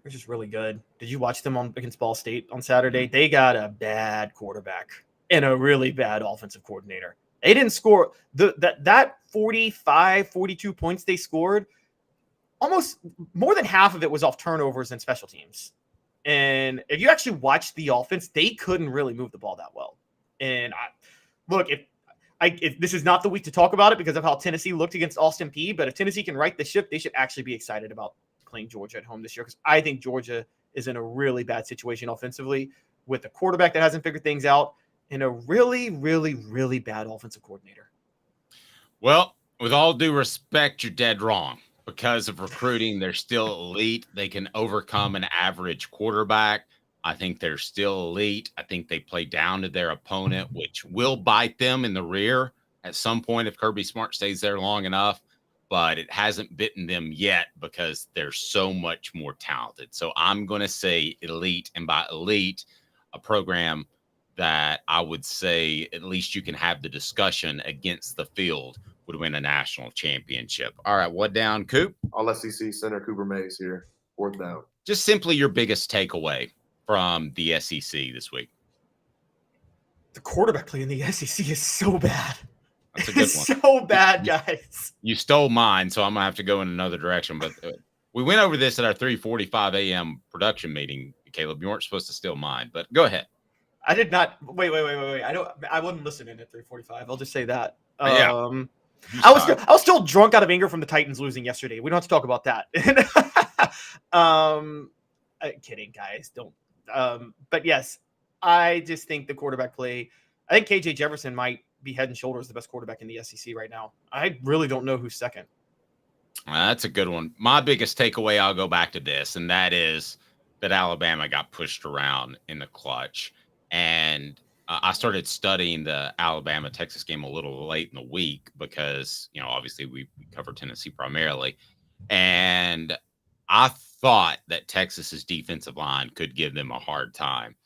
They're just really good. Did you watch them against Ball State on Saturday? They got a bad quarterback and a really bad offensive coordinator. They didn't score that 45, 42 points they scored. Almost more than half of it was off turnovers and special teams. And if you actually watch the offense, they couldn't really move the ball that well. And if this is not the week to talk about it because of how Tennessee looked against Austin Peay, but if Tennessee can right the ship, they should actually be excited about playing Georgia at home this year because I think Georgia is in a really bad situation offensively with a quarterback that hasn't figured things out and a really, really, really bad offensive coordinator.
Well, with all due respect, you're dead wrong. Because of recruiting, they're still elite. They can overcome an average quarterback. I think they're still elite. I think they play down to their opponent, which will bite them in the rear at some point if Kirby Smart stays there long enough. But it hasn't bitten them yet because they're so much more talented. So I'm going to say elite. And by elite, a program that I would say at least you can have the discussion against the field would win a national championship. All right, what down, Coop?
All SEC center Cooper Mays here. 4th down.
Just simply your biggest takeaway from the SEC this week.
The quarterback play in the SEC is so bad.
That's a good
It's
one.
so bad, guys.
You stole mine, so I'm going to have to go in another direction. But we went over this at our 3:45 a.m. production meeting, Caleb. You weren't supposed to steal mine, but go ahead.
I did not. Wait. I wasn't listening at 3:45. I'll just say that.
Yeah.
I was still drunk out of anger from the Titans losing yesterday. We don't have to talk about that. Kidding, guys. Don't. But yes, I just think the quarterback play. I think KJ Jefferson might be head and shoulders the best quarterback in the SEC right now. I really don't know who's second.
That's a good one. My biggest takeaway, I'll go back to this, and that is that Alabama got pushed around in the clutch. And I started studying the Alabama-Texas game a little late in the week because, obviously we cover Tennessee primarily. And I thought that Texas's defensive line could give them a hard time.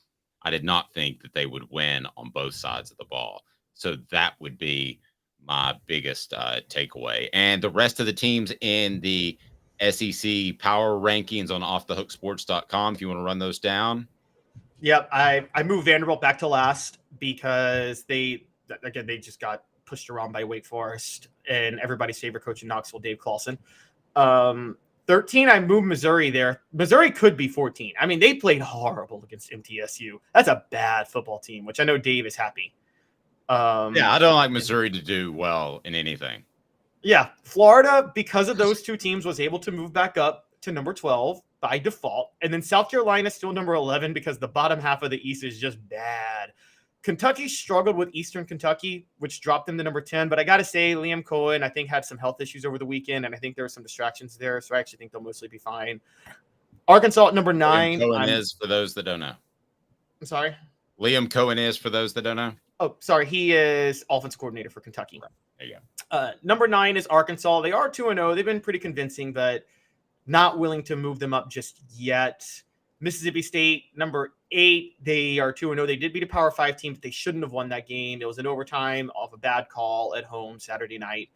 I did not think that they would win on both sides of the ball. So that would be my biggest takeaway. And the rest of the teams in the SEC power rankings on offthehooksports.com, if you want to run those down.
Yep, I moved Vanderbilt back to last because they just got pushed around by Wake Forest and everybody's favorite coach in Knoxville, Dave Clawson. 13, I moved Missouri there. Missouri could be 14. I mean, they played horrible against MTSU. That's a bad football team, which I know Dave is happy.
I don't like Missouri to do well in anything.
Yeah, Florida, because of those two teams, was able to move back up to number 12 by default. And then South Carolina is still number 11 because the bottom half of the East is just bad. Kentucky struggled with Eastern Kentucky, which dropped them to number 10. But I got to say, Liam Cohen, I think, had some health issues over the weekend, and I think there were some distractions there. So I actually think they'll mostly be fine. Arkansas at number 9.
Liam Cohen is, for those that don't know.
I'm sorry?
Liam Cohen is, for those that don't know.
Oh, sorry. He is offensive coordinator for Kentucky.
There you go.
Number 9 is Arkansas. They are 2-0. They've been pretty convincing, but not willing to move them up just yet. Mississippi State, number 8. They are 2-0. They did beat a Power 5 team, but they shouldn't have won that game. It was an overtime off a bad call at home Saturday night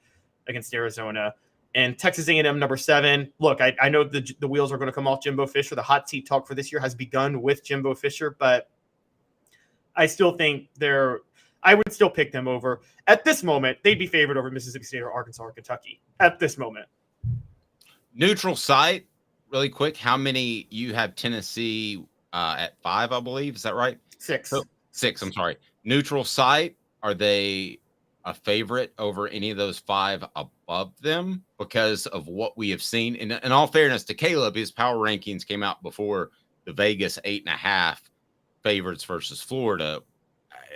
against Arizona. And Texas A&M, number 7. Look, I know the wheels are going to come off Jimbo Fisher. The hot seat talk for this year has begun with Jimbo Fisher, but I still think I would still pick them over. At this moment, they'd be favored over Mississippi State or Arkansas or Kentucky. At this moment.
Neutral site, really quick. How many you have Tennessee at 5, I believe? Is that right?
6.
6, I'm sorry. Neutral site, are they a favorite over any of those 5 above them? Because of what we have seen. In all fairness to Caleb, his power rankings came out before the Vegas 8.5 favorites versus Florida.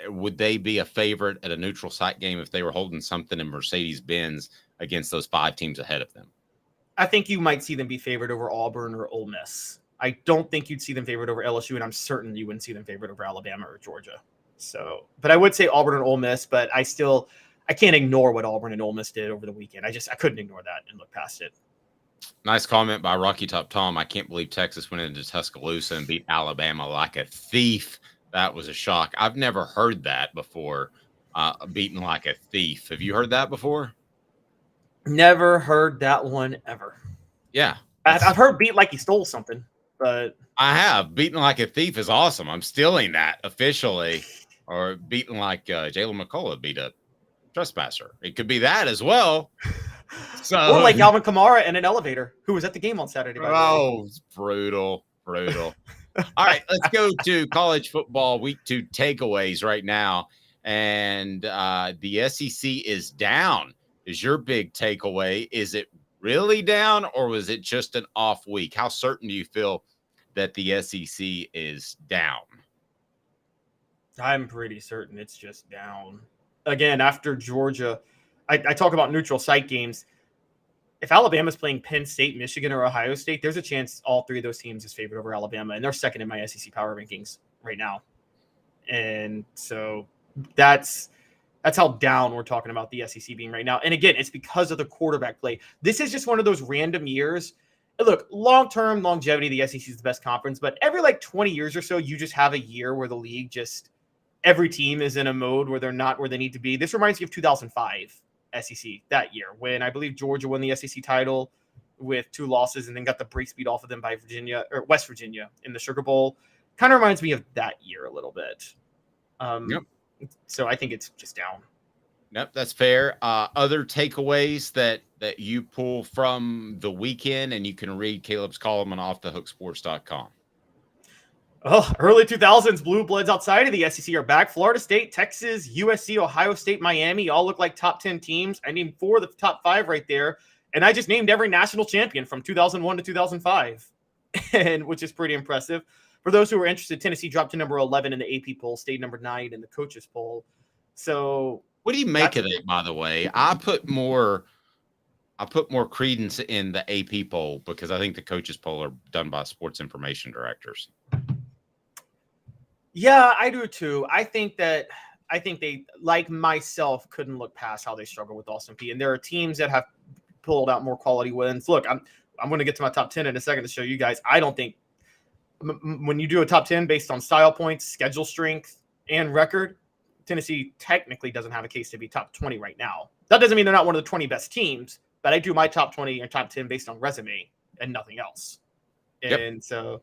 Would they be a favorite at a neutral site game if they were holding something in Mercedes-Benz against those 5 teams ahead of them?
I think you might see them be favored over Auburn or Ole Miss. I don't think you'd see them favored over LSU, and I'm certain you wouldn't see them favored over Alabama or Georgia. So, but I would say Auburn and Ole Miss, but I can't ignore what Auburn and Ole Miss did over the weekend. I couldn't ignore that and look past it.
Nice comment by Rocky Top Tom. I can't believe Texas went into Tuscaloosa and beat Alabama like a thief. That was a shock. I've never heard that before, beaten like a thief. Have you heard that before?
Never heard that one ever.
Yeah.
I've heard beat like he stole something, but
I have. Beaten like a thief is awesome. I'm stealing that officially. Or beaten like Jalen McCullough beat a trespasser. It could be that as well.
Or like Alvin Kamara in an elevator, who was at the game on Saturday.
It's brutal. All right, let's go to college football week 2 takeaways right now. And the SEC is down. Is your big takeaway? Is it really down, or was it just an off week? How certain do you feel that the SEC is down?
I'm pretty certain it's just down. Again, after Georgia, I talk about neutral site games. If Alabama's playing Penn State, Michigan, or Ohio State, there's a chance all 3 of those teams is favored over Alabama, and they're second in my SEC power rankings right now. And so that's how down we're talking about the SEC being right now. And again, it's because of the quarterback play. This is just one of those random years. Look, long-term longevity, the SEC is the best conference, but every 20 years or so, you just have a year where the league every team is in a mode where they're not where they need to be. This reminds me of 2005. SEC that year when I believe Georgia won the SEC title with 2 losses and then got the brakes beat off of them by West Virginia in the Sugar Bowl. Kind of reminds me of that year a little bit. So I think it's just down.
Yep, that's fair. Other takeaways that you pull from the weekend, and you can read Caleb's column on offthehooksports.com.
Oh, early 2000s blue bloods outside of the SEC are back. Florida State, Texas, USC, Ohio State, Miami all look like top 10 teams. I named 4 of the top 5 right there, and I just named every national champion from 2001 to 2005, and which is pretty impressive. For those who are interested, Tennessee dropped to number 11 in the AP poll, stayed number 9 in the coaches poll. So,
what do you make of it? By the way, I put more credence in the AP poll because I think the coaches poll are done by sports information directors.
Yeah, I do too. I think they, like myself, couldn't look past how they struggle with Austin Peay. And there are teams that have pulled out more quality wins. Look, I'm going to get to my top 10 in a second to show you guys. I don't think when you do a top 10 based on style points, schedule strength, and record, Tennessee technically doesn't have a case to be top 20 right now. That doesn't mean they're not one of the 20 best teams, but I do my top 20 and top 10 based on resume and nothing else. And so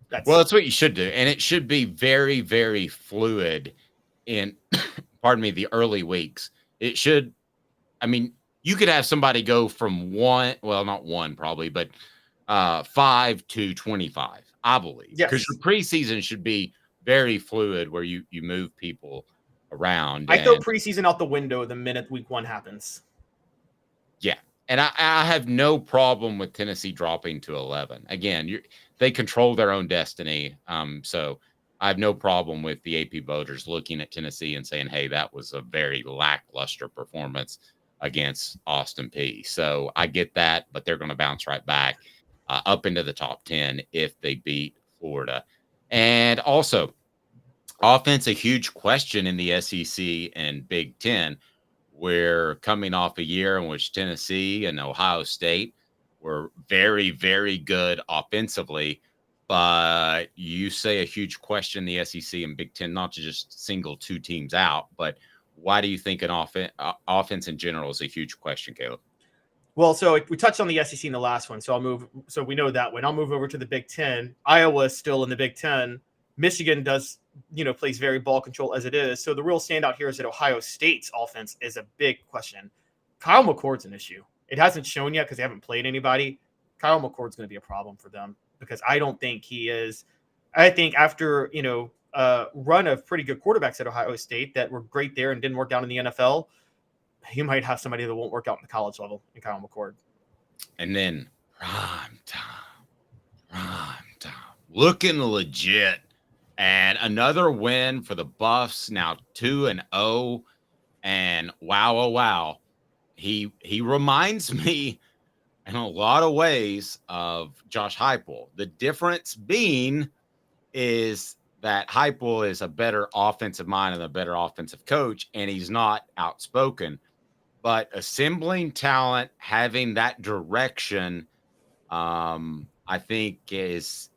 that's
what you should do. And it should be very, very fluid in, the early weeks. It should, you could have somebody go from not 1 probably, but 5 to 25, I believe. Because your preseason should be very fluid where you move people around.
I throw preseason out the window the minute week 1 happens.
Yeah. And I have no problem with Tennessee dropping to 11. Again, they control their own destiny. So I have no problem with the AP voters looking at Tennessee and saying, hey, that was a very lackluster performance against Austin Peay. So I get that, but they're going to bounce right back up into the top 10 if they beat Florida. And also, offense, a huge question in the SEC and Big Ten. We're coming off a year in which Tennessee and Ohio State were very, very good offensively. But you say a huge question in the SEC and Big Ten, not to just single 2 teams out, but why do you think an offense in general is a huge question, Caleb?
Well, so we touched on the SEC in the last one, so we know that one. I'll move over to the Big Ten. Iowa is still in the Big Ten. Michigan plays very ball control as it is. So the real standout here is that Ohio State's offense is a big question. Kyle McCord's an issue. It hasn't shown yet because they haven't played anybody. Kyle McCord's going to be a problem for them because I don't think he is. I think after, a run of pretty good quarterbacks at Ohio State that were great there and didn't work out in the NFL, he might have somebody that won't work out in the college level in Kyle McCord.
And then prime time, looking legit. And another win for the Buffs, now 2-0. And wow. He reminds me in a lot of ways of Josh Heupel. The difference being is that Heupel is a better offensive mind and a better offensive coach, and he's not outspoken. But assembling talent, having that direction, I think is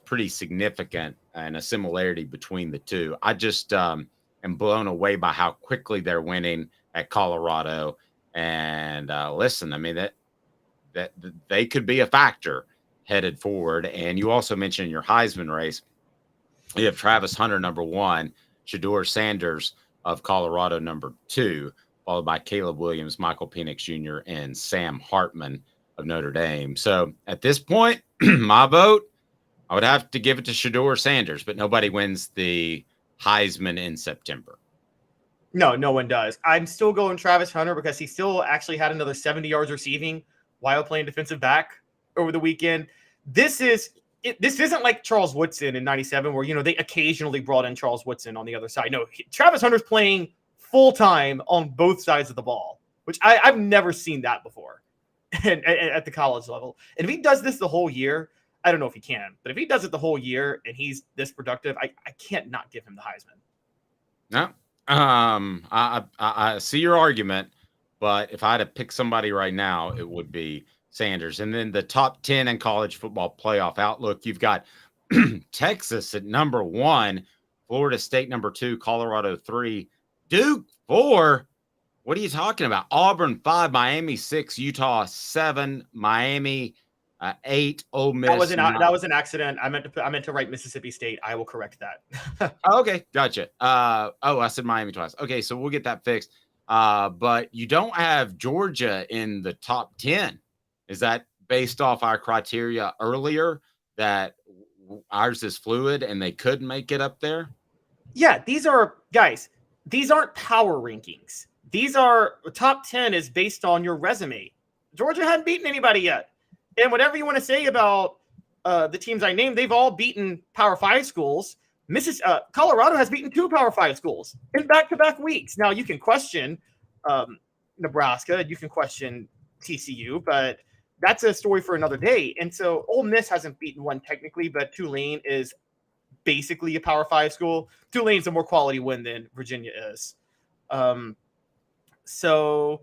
pretty significant, and a similarity between the two. I just am blown away by how quickly they're winning at Colorado. And listen, that they could be a factor headed forward. And you also mentioned in your Heisman race, you have Travis Hunter, number 1, Shedeur Sanders of Colorado, number 2, followed by Caleb Williams, Michael Penix Jr., and Sam Hartman of Notre Dame. So at this point, my vote, I would have to give it to Shedeur Sanders, but nobody wins the Heisman in September.
No one does. I'm still going Travis Hunter because he still actually had another 70 yards receiving while playing defensive back over the weekend. This isn't like Charles Woodson in 97 where, they occasionally brought in Charles Woodson on the other side. No, Travis Hunter's playing full-time on both sides of the ball, which I've never seen that before at the college level. And if he does this the whole year, I don't know if he can, but if he does it the whole year and he's this productive, I can't not give him the Heisman.
No, I see your argument, but if I had to pick somebody right now, it would be Sanders. And then the top 10 in college football playoff outlook, you've got Texas at number 1, Florida State number 2, Colorado 3, Duke 4. What are you talking about? Auburn 5, Miami 6, Utah 7, Miami 8, Ole Miss.
That was an accident. I meant to write Mississippi State. I will correct that.
Okay, gotcha. I said Miami twice. Okay, so we'll get that fixed. But you don't have Georgia in the top 10. Is that based off our criteria earlier that ours is fluid and they could make it up there?
Yeah, these are guys. These aren't power rankings. These are top 10 is based on your resume. Georgia hadn't beaten anybody yet. And whatever you want to say about the teams I named, they've all beaten Power 5 schools. Colorado has beaten 2 Power 5 schools in back-to-back weeks. Now, you can question Nebraska. You can question TCU, but that's a story for another day. And so Ole Miss hasn't beaten one technically, but Tulane is basically a Power 5 school. Tulane's a more quality win than Virginia is. So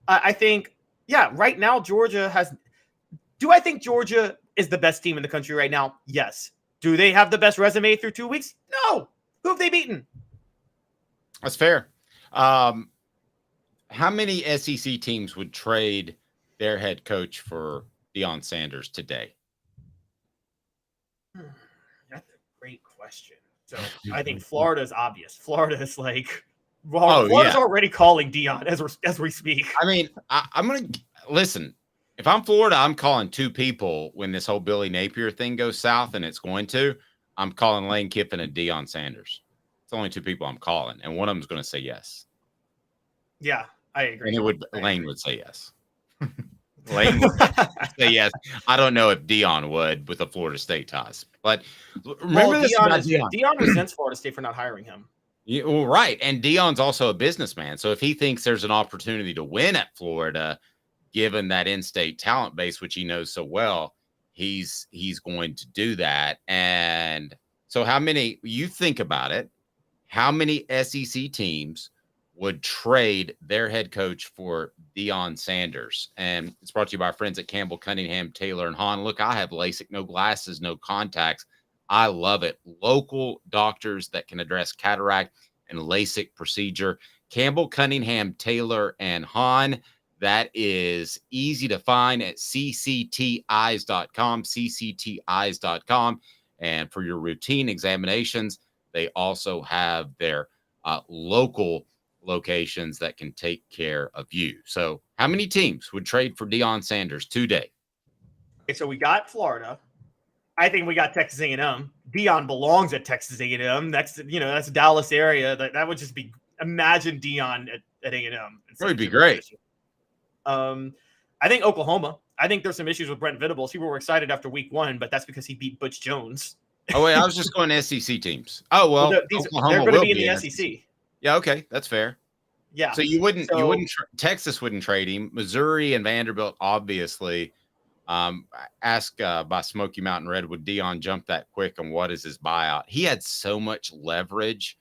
I think, right now Georgia has – do I think Georgia is the best team in the country right now? Yes. Do they have the best resume through 2 weeks? No. Who have they beaten?
That's fair. How many SEC teams would trade their head coach for Deion Sanders today?
That's a great question. So I think Florida is obvious. Florida is like – Florida's already calling Deion as we speak.
I mean, I'm going to – listen, if I'm Florida, I'm calling 2 people when this whole Billy Napier thing goes south, and it's going to. I'm calling Lane Kiffin and Deion Sanders. It's only 2 people I'm calling, and one of them's going to say yes.
Yeah, I agree.
And Lane would say yes. Lane would say yes. I don't know if Deion would with the Florida State ties. But remember
Deion resents Florida State for not hiring him.
Yeah, well, right. And Deion's also a businessman. So if he thinks there's an opportunity to win at Florida, given that in-state talent base, which he knows so well, he's going to do that. And so you think about it, how many SEC teams would trade their head coach for Deion Sanders? And it's brought to you by our friends at Campbell, Cunningham, Taylor, and Hahn. Look, I have LASIK, no glasses, no contacts. I love it. Local doctors that can address cataract and LASIK procedure. Campbell, Cunningham, Taylor, and Hahn. That is easy to find at ccteyes.com, ccteyes.com. And for your routine examinations, they also have their local locations that can take care of you. So how many teams would trade for Deion Sanders today?
Okay, so we got Florida. I think we got Texas A&M. Deion belongs at Texas A&M. That's Dallas area. That would just be, imagine Deion at A&M.
That would be great.
I think Oklahoma. I think there's some issues with Brent Venables. People were excited after week 1, but that's because he beat Butch Jones.
Oh, wait, I was just going SEC teams. Oh, well,
they're going to be in the SEC.
Yeah, okay, that's fair.
Yeah.
So Texas wouldn't trade him. Missouri and Vanderbilt, obviously. Ask by Smoky Mountain Red, would Deion jump that quick, and what is his buyout? He had so much leverage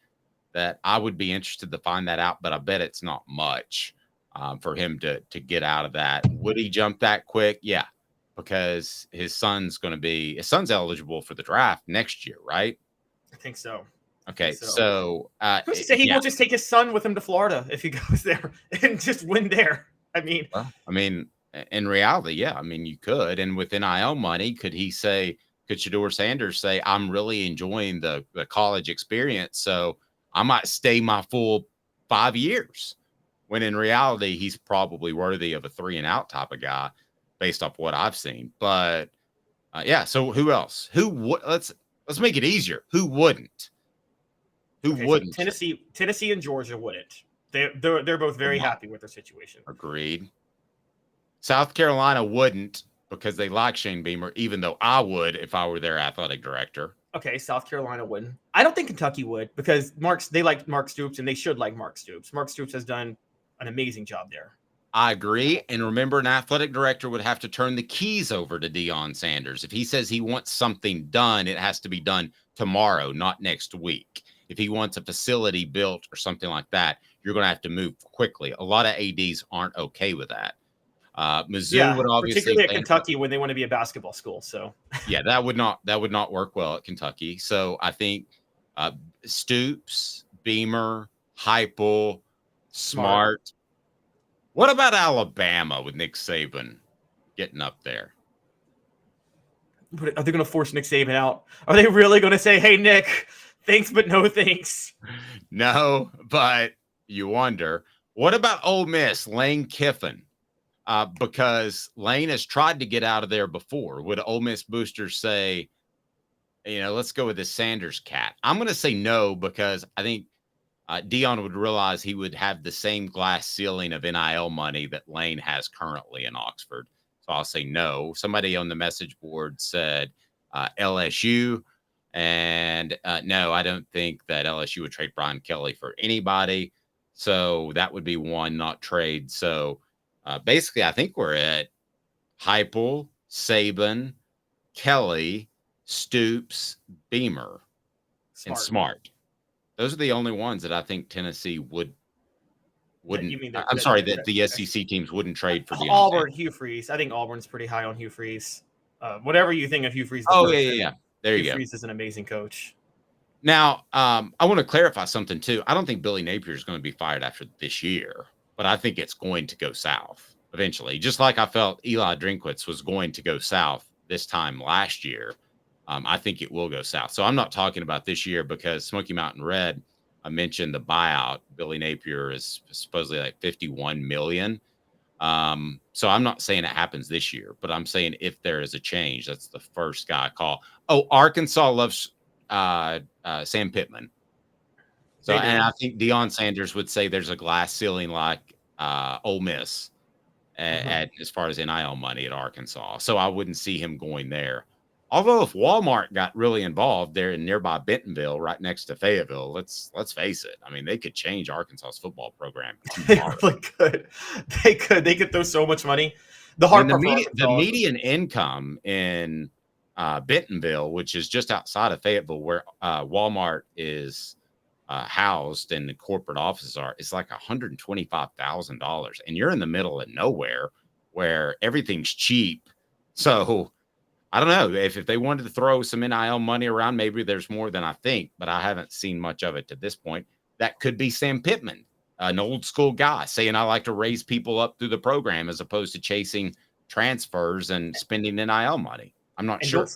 that I would be interested to find that out, but I bet it's not much for him to get out of that. Would he jump that quick? Yeah, because his son's eligible for the draft next year, right?
I think so.
Okay, so
he will just take his son with him to Florida if he goes there and just win there.
In reality, yeah. I mean, you could. And with NIL money, could Shedeur Sanders say, I'm really enjoying the college experience, so I might stay my full 5 years? When in reality, he's probably worthy of a 3-and-out type of guy based off what I've seen. But, so who else? Let's make it easier. Who wouldn't? Wouldn't?
So Tennessee and Georgia wouldn't. They're both very happy with their situation.
Agreed. South Carolina wouldn't because they like Shane Beamer, even though I would if I were their athletic director.
Okay, South Carolina wouldn't. I don't think Kentucky would because they like Mark Stoops, and they should like Mark Stoops. Mark Stoops has done an amazing job there.
I agree. And remember, an athletic director would have to turn the keys over to Deion Sanders. If he says he wants something done, it has to be done tomorrow, not next week. If he wants a facility built or something like that, you're going to have to move quickly. A lot of ADs aren't okay with that. Mizzou would obviously,
particularly at Kentucky when they want to be a basketball school. So
yeah, that would not work well at Kentucky. So I think Stoops, Beamer, Heupel, Smart, What about Alabama with Nick Saban getting up there?
Are they going to force Nick Saban out? Are they really going to say, hey, Nick, thanks, but no thanks?
No, but you wonder. What about Ole Miss, Lane Kiffin? Because Lane has tried to get out of there before. Would Ole Miss boosters say, let's go with the Sanders cat? I'm going to say no, because I think Dion would realize he would have the same glass ceiling of NIL money that Lane has currently in Oxford. So I'll say no. Somebody on the message board said LSU. And no, I don't think that LSU would trade Brian Kelly for anybody. So that would be one not trade. So basically, I think we're at Heupel, Saban, Kelly, Stoops, Beamer, and Smart. Those are the only ones that I think Tennessee wouldn't. I'm sorry, that the SEC teams wouldn't trade for.
Auburn, Hugh Freeze. I think Auburn's pretty high on Hugh Freeze. Whatever you think of Hugh Freeze.
Yeah. There you go.
Hugh Freeze is an amazing coach.
Now, I want to clarify something too. I don't think Billy Napier is going to be fired after this year, but I think it's going to go south eventually. Just like I felt Eli Drinkwitz was going to go south this time last year. I think it will go south. So I'm not talking about this year, because Smoky Mountain Red, I mentioned the buyout. Billy Napier is supposedly like $51 million. So I'm not saying it happens this year, but I'm saying if there is a change, that's the first guy I call. Oh, Arkansas loves Sam Pittman. So, and I think Deion Sanders would say there's a glass ceiling like Ole Miss at as far as NIL money at Arkansas. So I wouldn't see him going there. Although if Walmart got really involved there in nearby Bentonville, right next to Fayetteville, let's face it. I mean, they could change Arkansas's football program.
They really could. They could throw so much money. The
median income in Bentonville, which is just outside of Fayetteville, where Walmart is housed and the corporate offices are, is like $125,000, and you're in the middle of nowhere where everything's cheap. So I don't know if they wanted to throw some NIL money around, maybe there's more than I think, but I haven't seen much of it to this point. That could be Sam Pittman, an old school guy saying, I like to raise people up through the program as opposed to chasing transfers and spending NIL money. I'm not sure.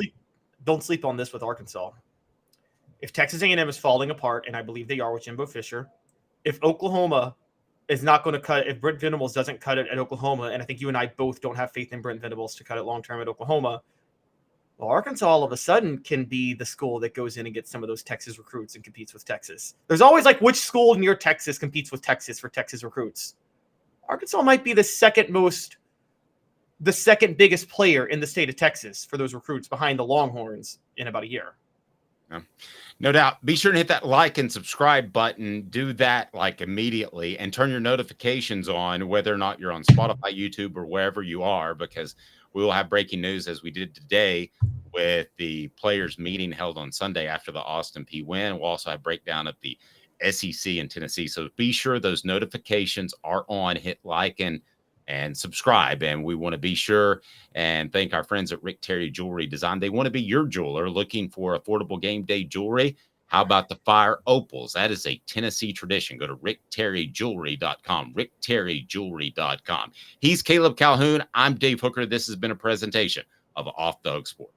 Don't sleep on this with Arkansas. If Texas A&M is falling apart, and I believe they are with Jimbo Fisher, if Oklahoma is not going to cut, if Brent Venables doesn't cut it at Oklahoma, and I think you and I both don't have faith in Brent Venables to cut it long-term at Oklahoma, well, Arkansas all of a sudden can be the school that goes in and gets some of those Texas recruits and competes with Texas. There's always like which school near Texas competes with Texas for Texas recruits. Arkansas might be the second biggest player in the state of Texas for those recruits behind the Longhorns in about a year.
Yeah. No doubt. Be sure to hit that like and subscribe button. Do that like immediately and turn your notifications on, whether or not you're on Spotify, YouTube, or wherever you are, because we will have breaking news as we did today with the players meeting held on Sunday after the Austin Peay win. We'll also have breakdown of the SEC in Tennessee. So be sure those notifications are on. Hit like and subscribe. And we want to be sure and thank our friends at Rick Terry Jewelry Design. They want to be your jeweler looking for affordable game day jewelry. How about the fire opals? That is a Tennessee tradition. Go to rickterryjewelry.com, rickterryjewelry.com. He's Caleb Calhoun. I'm Dave Hooker. This has been a presentation of Off the Hook Sports.